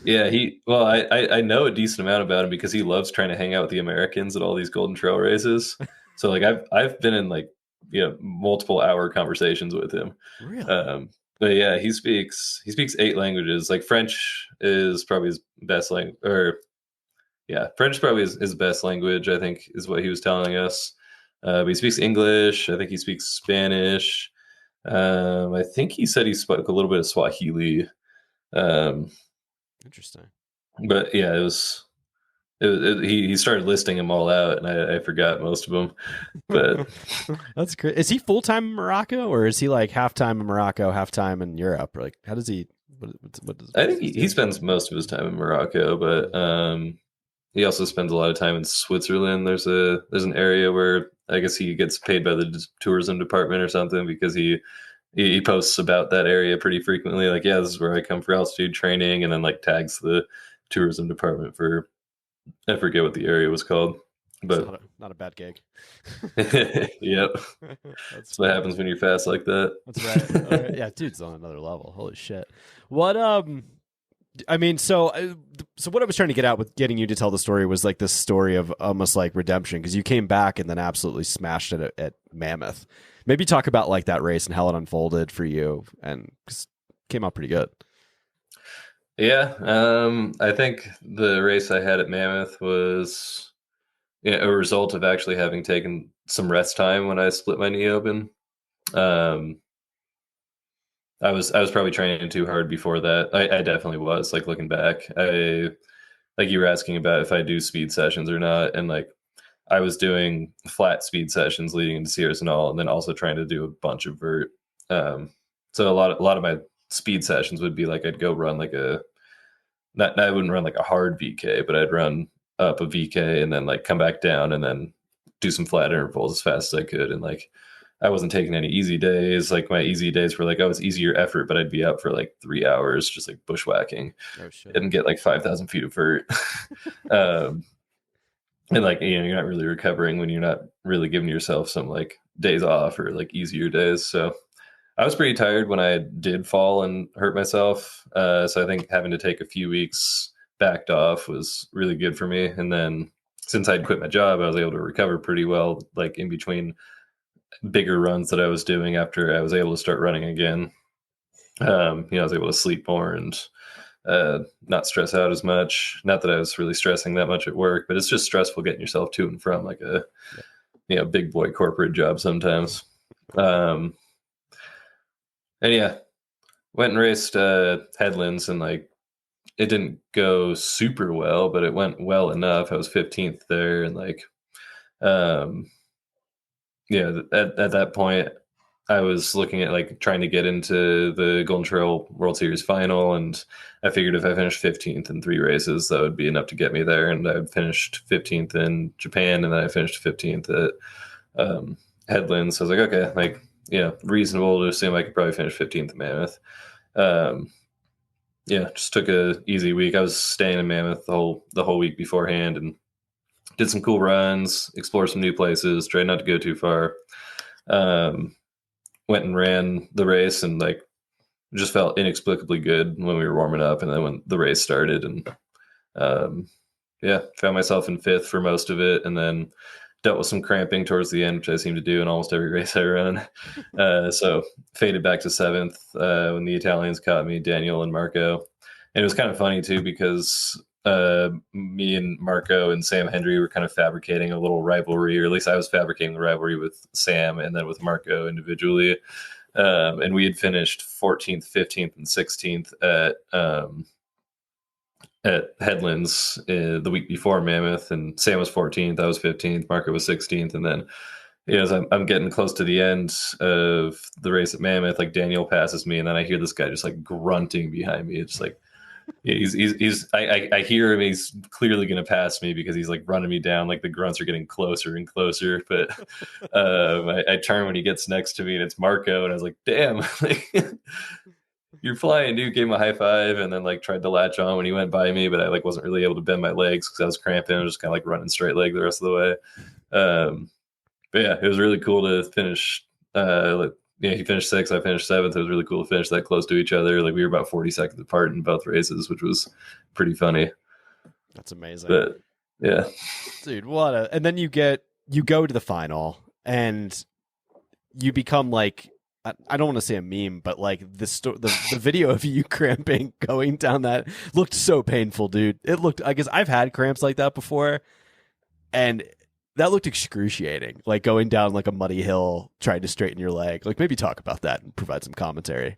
Yeah, I know a decent amount about him because he loves trying to hang out with the Americans at all these Golden Trail races. So like I've been in like, you know, multiple hour conversations with him. Really? But yeah, he speaks 8 languages. Like French is probably his best language, or yeah, French probably is his best language, I think, is what he was telling us. But he speaks English. I think he speaks Spanish. I think he said he spoke a little bit of Swahili. Interesting. But yeah, he started listing them all out, and I forgot most of them. But that's great. Is he full time in Morocco, or is he like half time in Morocco, half time in Europe? Or like, how does he? What does I think he spends most of his time in Morocco, but he also spends a lot of time in Switzerland. There's an area where I guess he gets paid by the tourism department or something because he posts about that area pretty frequently. Like, yeah, this is where I come for altitude training, and then like tags the tourism department for, I forget what the area was called, but not a bad gig. Yep, that's what happens when you're fast like that. That's right. Right. Yeah, dude's on another level. Holy shit. What I mean, so what I was trying to get at with getting you to tell the story was like this story of almost like redemption, because you came back and then absolutely smashed it at Mammoth. Maybe talk about like that race and how it unfolded for you, and came out pretty good. Yeah, I think the race I had at Mammoth was, you know, a result of actually having taken some rest time when I split my knee open. I was probably training too hard before that. I definitely was, like looking back. Like you were asking about if I do speed sessions or not, and like I was doing flat speed sessions leading into Sierra Sinal, and then also trying to do a bunch of vert. So a lot of my speed sessions would be like I'd go run like I wouldn't run like a hard VK, but I'd run up a VK and then like come back down and then do some flat intervals as fast as I could. And like I wasn't taking any easy days. Like my easy days were like I was easier effort, but I'd be up for like 3 hours just like bushwhacking. Oh shit! And get like 5,000 feet of vert. And like, you know, you're not really recovering when you're not really giving yourself some like days off or like easier days. So I was pretty tired when I did fall and hurt myself. So I think having to take a few weeks backed off was really good for me. And then since I'd quit my job, I was able to recover pretty well, like in between bigger runs that I was doing after I was able to start running again. You know, I was able to sleep more and not stress out as much. Not that I was really stressing that much at work, but it's just stressful getting yourself to and from like a, you know, big boy corporate job sometimes. And yeah, went and raced Headlands, and like it didn't go super well, but it went well enough. I was 15th there, and like yeah, at that point I was looking at like trying to get into the Golden Trail World Series final, and I figured if I finished 15th in 3 races, that would be enough to get me there. And I finished 15th in Japan, and then I finished 15th at Headlands. So I was like, okay, like, reasonable to assume I could probably finish 15th in Mammoth. Just took a easy week. I was staying in Mammoth the whole week beforehand, and did some cool runs, explored some new places, tried not to go too far. Went and ran the race, and like just felt inexplicably good when we were warming up, and then when the race started, and found myself in 5th for most of it, and then dealt with some cramping towards the end, which I seem to do in almost every race I run. So faded back to 7th when the Italians caught me, Daniel and Marco. And it was kind of funny too, because me and Marco and Sam Hendry were kind of fabricating a little rivalry, or at least I was fabricating the rivalry with Sam and then with Marco individually. And we had finished 14th, 15th, and 16th at Headlands the week before Mammoth, and Sam was 14th, I was 15th, Marco was 16th, and then as I'm getting close to the end of the race at Mammoth, like Daniel passes me, and then I hear this guy just like grunting behind me. It's like I hear him. He's clearly going to pass me because he's like running me down. Like the grunts are getting closer and closer. But I turn when he gets next to me, and it's Marco. And I was like, "Damn, you're flying, dude!" Gave him a high five, and then like tried to latch on when he went by me, but I like wasn't really able to bend my legs because I was cramping. I was just kind of like running straight leg the rest of the way. But yeah, it was really cool to finish. He finished 6th, I finished 7th. It was really cool to finish that close to each other. Like we were about 40 seconds apart in both races, which was pretty funny. That's amazing. But yeah, dude, and then you go to the final, and you become like, I don't want to say a meme, but like the video of you cramping going down that looked so painful, dude. It looked, I guess I've had cramps like that before, and that looked excruciating, like going down like a muddy hill trying to straighten your leg. Like maybe talk about that and provide some commentary.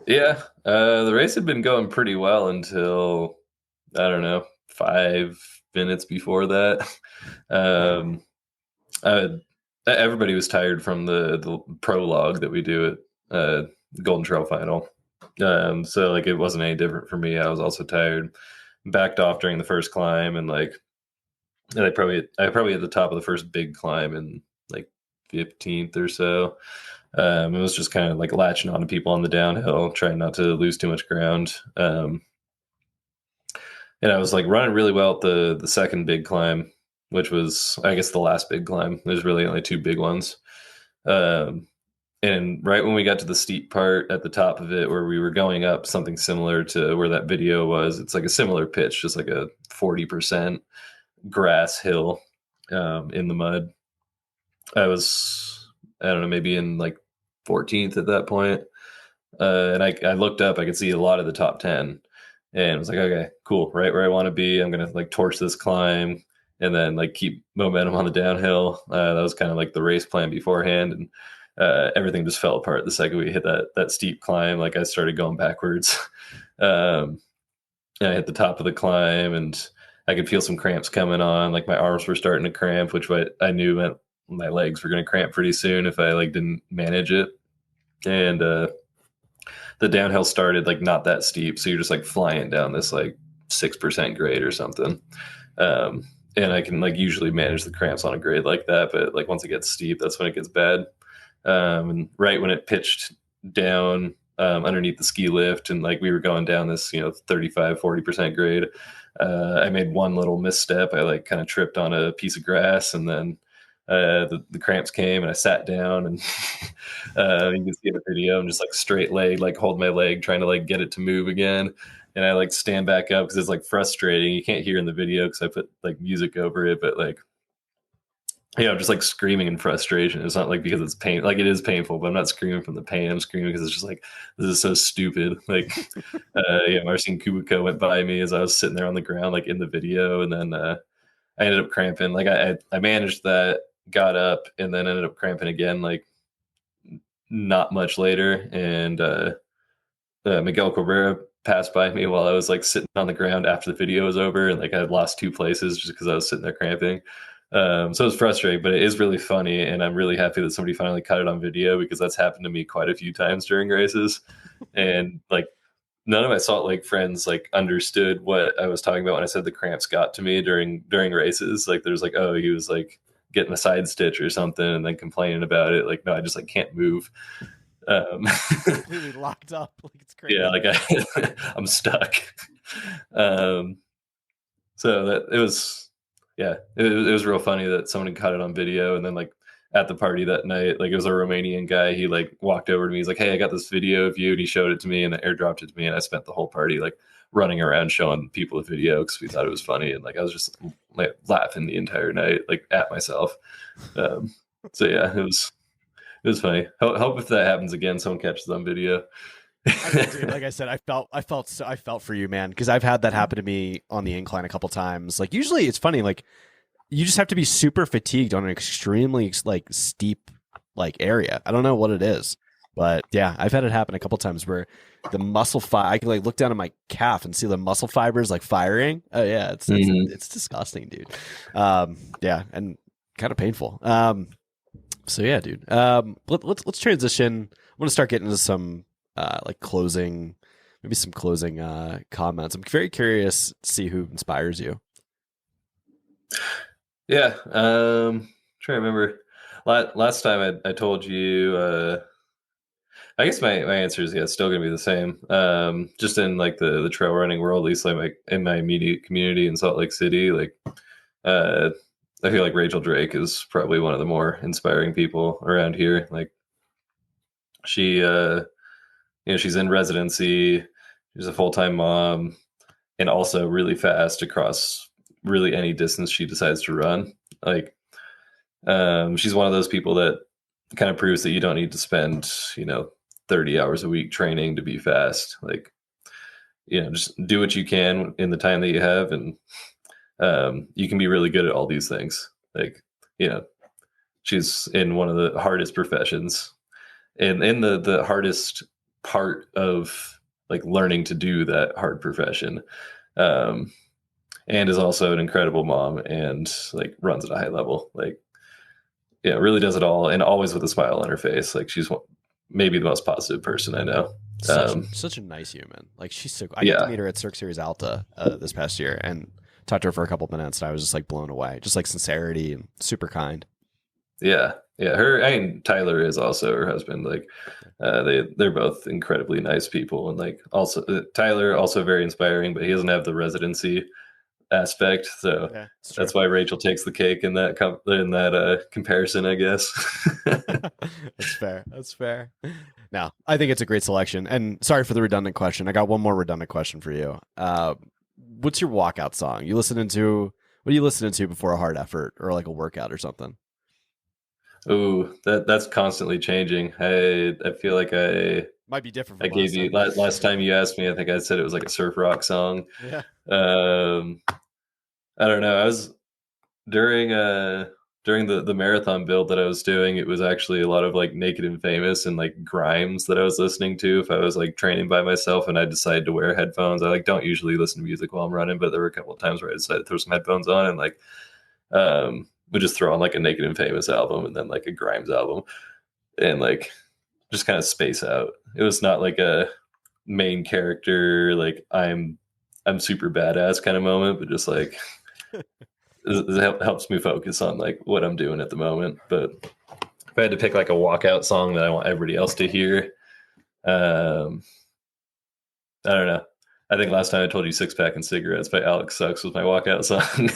Yeah, the race had been going pretty well until, I don't know, 5 minutes before that. Everybody was tired from the prologue that we do at Golden Trail Final. So like it wasn't any different for me. I was also tired. Backed off during the first climb, and like I probably at the top of the first big climb in like 15th or so. It was just kind of like latching on to people on the downhill, trying not to lose too much ground. And I was like running really well at the second big climb, which was, I guess, the last big climb. There's really only 2 big ones. And right when we got to the steep part at the top of it, where we were going up something similar to where that video was, it's like a similar pitch, just like a 40% grass hill in the mud. I don't know, maybe in like 14th at that point. And I looked up, I could see a lot of the top 10, and I was like, okay, cool, right where I want to be. I'm going to like torch this climb and then like keep momentum on the downhill. That was kind of like the race plan beforehand. And everything just fell apart the second we hit that steep climb. Like I started going backwards. And I hit the top of the climb, and I could feel some cramps coming on. Like my arms were starting to cramp, which I knew meant my legs were going to cramp pretty soon if I like didn't manage it. And the downhill started like not that steep, so you're just like flying down this like 6% grade or something. And I can like usually manage the cramps on a grade like that, but like once it gets steep, that's when it gets bad. And right when it pitched down underneath the ski lift, and like we were going down this 35-40% grade, I made one little misstep. I like kind of tripped on a piece of grass, and then the cramps came, and I sat down, and you can see in the video, I'm just like straight leg, like hold my leg, trying to like get it to move again. And I like stand back up because it's like frustrating. You can't hear in the video because I put like music over it, but like, I'm just like screaming in frustration. It's not like because it's pain, like it is painful, but I'm not screaming from the pain. I'm screaming because it's just like, this is so stupid. Like, Marcin Kubica went by me as I was sitting there on the ground, like in the video. And then I ended up cramping. Like I managed that, got up, and then ended up cramping again, like not much later. And Miguel Cabrera passed by me while I was like sitting on the ground after the video was over. And like I had lost 2 places just because I was sitting there cramping. So it's frustrating, but it is really funny, and I'm really happy that somebody finally caught it on video, because that's happened to me quite a few times during races. And like, none of my Salt Lake friends like understood what I was talking about when I said the cramps got to me during races. Like, there's like, oh, he was like getting a side stitch or something and then complaining about it. Like, no, I just like can't move. Completely locked up. Like, it's crazy. Yeah, like I'm stuck. So that it was, yeah, it was real funny that someone caught it on video. And then like at the party that night, like it was a Romanian guy. He like walked over to me. He's like, "Hey, I got this video of you," and he showed it to me and airdropped it to me. And I spent the whole party like running around showing people the video because we thought it was funny. And like I was just like laughing the entire night, like at myself. So yeah, it was funny. Hope if that happens again, someone catches it on video. Dude, like I said, I felt for you, man, because I've had that happen to me on the incline a couple times. Like, usually it's funny, like you just have to be super fatigued on an extremely like steep like area. I don't know what it is, but yeah, I've had it happen a couple times where the muscle I can like look down at my calf and see the muscle fibers like firing. Oh yeah, it's disgusting, dude. Yeah, and kind of painful. So yeah, dude. Let's transition. I'm gonna start getting into some like closing comments. I'm very curious to see who inspires you. Yeah. Trying to remember. Last time I told you, I guess my answer is, yeah, it's still gonna be the same. Just in like the trail running world, at least like in my immediate community in Salt Lake City, like I feel like Rachel Drake is probably one of the more inspiring people around here. Like she she's in residency, she's a full-time mom, and also really fast across really any distance she decides to run. Like, she's one of those people that kind of proves that you don't need to spend, 30 hours a week training to be fast. Like, just do what you can in the time that you have, and you can be really good at all these things. Like, she's in one of the hardest professions, and in the hardest part of like learning to do that hard profession, and is also an incredible mom and like runs at a high level. Like, yeah, really does it all, and always with a smile on her face. Like, she's maybe the most positive person I know. Such a nice human. Like, she's so. I got to meet her at Cirque Series Alta this past year and talked to her for a couple minutes, and I was just like blown away. Just like sincerity and super kind. Yeah. Tyler is also her husband. Like, they're both incredibly nice people, and like also Tyler also very inspiring, but he doesn't have the residency aspect, so that's why Rachel takes the cake in that comparison, I guess. That's fair. Now, I think it's a great selection. And sorry for the redundant question. I got one more redundant question for you. What's your walkout song? What are you listening to before a hard effort or like a workout or something? Ooh, that's constantly changing. I feel like I might be different. I gave you last time you asked me. I think I said it was like a surf rock song. Yeah. I don't know. I was during the marathon build that I was doing. It was actually a lot of like Naked and Famous and like Grimes that I was listening to if I was like training by myself and I decided to wear headphones. I like don't usually listen to music while I'm running, but there were a couple of times where I decided to throw some headphones on and like would just throw on like a Naked and Famous album and then like a Grimes album and like just kind of space out. It was not like a main character, like I'm super badass kind of moment, but just like it helps me focus on like what I'm doing at the moment. But if I had to pick like a walkout song that I want everybody else to hear, I don't know. I think last time I told you Six Pack and Cigarettes by Alex Sucks was my walkout song.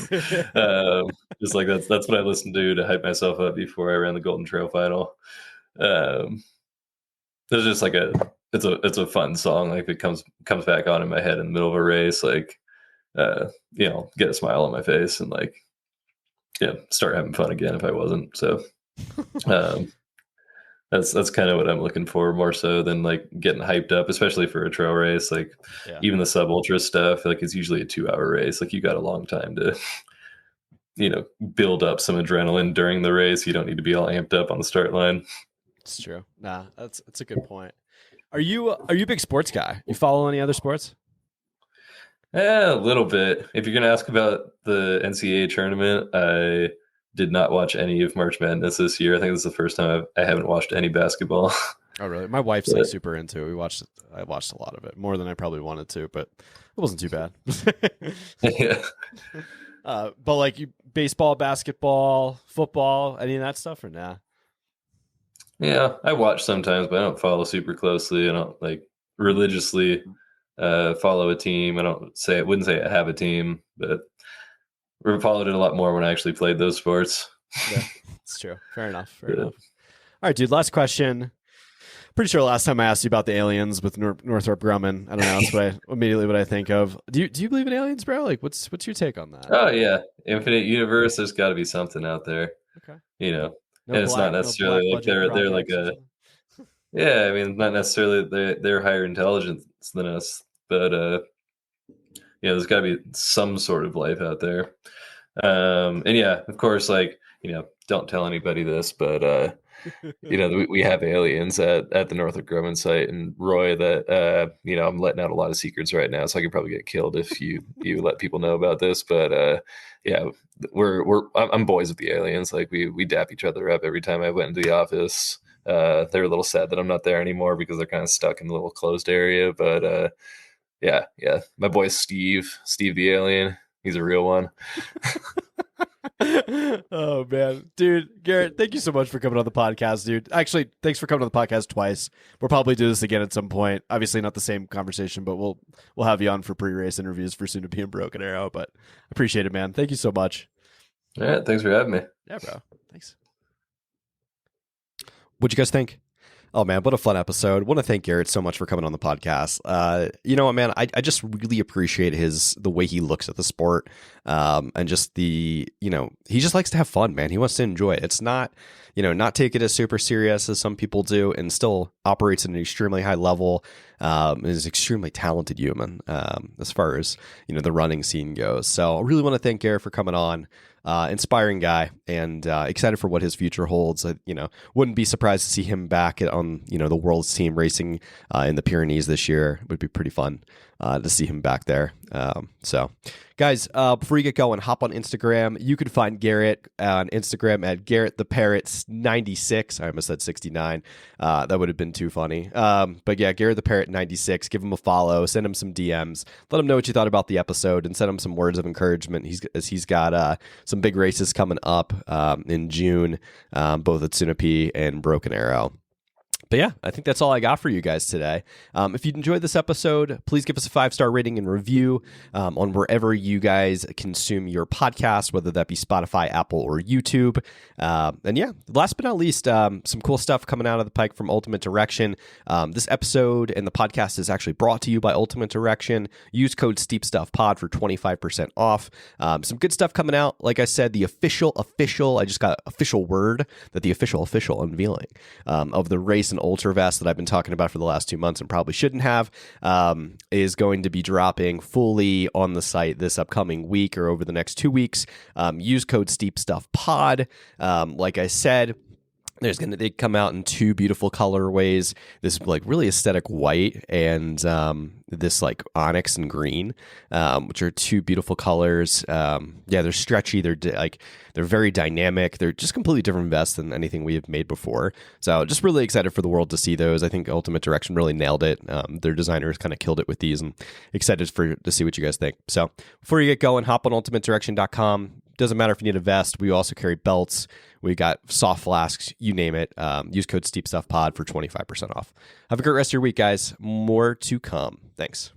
Just like that's what I listened to hype myself up before I ran the Golden Trail Final. There's just like it's a fun song. Like it comes back on in my head in the middle of a race, like get a smile on my face and like start having fun again if I wasn't. So that's kind of what I'm looking for more so than like getting hyped up, especially for a trail race. Like even the sub ultra stuff, like it's usually a 2-hour race. Like you got a long time to build up some adrenaline during the race. You don't need to be all amped up on the start line. It's true. Nah, that's a good point. Are you a big sports guy? You follow any other sports? Yeah, a little bit. If you're gonna ask about the NCAA tournament, I did not watch any of March Madness this year. I think this is the first time I haven't watched any basketball. Oh, really? My wife's like super into it. I watched a lot of it, more than I probably wanted to, but it wasn't too bad. Yeah. But like baseball, basketball, football, any of that stuff, or nah? Yeah, I watch sometimes, but I don't follow super closely. I don't like religiously follow a team. Wouldn't say I have a team, but we followed it a lot more when I actually played those sports. Yeah, it's true. Fair enough. All right, dude. Last question. Pretty sure last time I asked you about the aliens with Northrop Grumman. I don't know. That's immediately what I think of. Do you believe in aliens, bro? Like, what's your take on that? Oh yeah, infinite universe. There's got to be something out there. Okay. And it's not necessarily like they're like a. Yeah, I mean, not necessarily they're higher intelligence than us, but there's got to be some sort of life out there. And yeah, of course, like don't tell anybody this, but. We have aliens at the Northrop Grumman site, and Roy, that I'm letting out a lot of secrets right now, so I could probably get killed if you let people know about this. But I'm boys with the aliens. Like we dap each other up every time I went into the office. They're a little sad that I'm not there anymore because they're kind of stuck in the little closed area. But yeah, my boy Steve the alien, he's a real one. Oh man, dude, Garrett, thank you so much for coming on the podcast, dude. Actually, thanks for coming on the podcast twice. We'll probably do this again at some point. Obviously not the same conversation, but we'll have you on for pre-race interviews for soon to be in Broken Arrow. But I appreciate it, man. Thank you so much. All right, thanks for having me. Yeah, bro. Thanks. What'd you guys think? Oh man, what a fun episode. Want to thank Garrett so much for coming on the podcast. You know what, man, I just really appreciate the way he looks at the sport. And just he just likes to have fun, man. He wants to enjoy it. It's not, not take it as super serious as some people do, and still operates at an extremely high level. Is an extremely talented human, as far as, the running scene goes. So I really want to thank Garrett for coming on. Inspiring guy, and excited for what his future holds. Wouldn't be surprised to see him back on the world's team racing in the Pyrenees this year. It would be pretty fun to see him back there. So guys, before you get going, hop on Instagram. You can find Garrett on Instagram at Garrett the Parrot 96. I almost said 69. That would have been too funny. But yeah, Garrett the Parrot 96. Give him a follow. Send him some DMs. Let him know what you thought about the episode, and send him some words of encouragement. He's got some big races coming up in June, both at Sunapee and Broken Arrow. But yeah, I think that's all I got for you guys today. If you enjoyed this episode, please give us a 5-star rating and review on wherever you guys consume your podcast, whether that be Spotify, Apple, or YouTube. And yeah, last but not least, some cool stuff coming out of the pike from Ultimate Direction. This episode and the podcast is actually brought to you by Ultimate Direction. Use code SteepStuffPod for 25% off. Some good stuff coming out. Like I said, the official, I just got official word that the official unveiling of the race and ultra vest that I've been talking about for the last 2 months and probably shouldn't have, is going to be dropping fully on the site this upcoming week or over the next 2 weeks. Use code SteepStuffPod. Like I said, they come out in 2 beautiful colorways. This like really aesthetic white and this like onyx and green, which are 2 beautiful colors. They're stretchy. They're very dynamic. They're just completely different vests than anything we have made before. So just really excited for the world to see those. I think Ultimate Direction really nailed it. Their designers kind of killed it with these, and excited to see what you guys think. So before you get going, hop on ultimatedirection.com. Doesn't matter if you need a vest. We also carry belts. We got soft flasks, you name it. Use code SteepStuffPod for 25% off. Have a great rest of your week, guys. More to come. Thanks.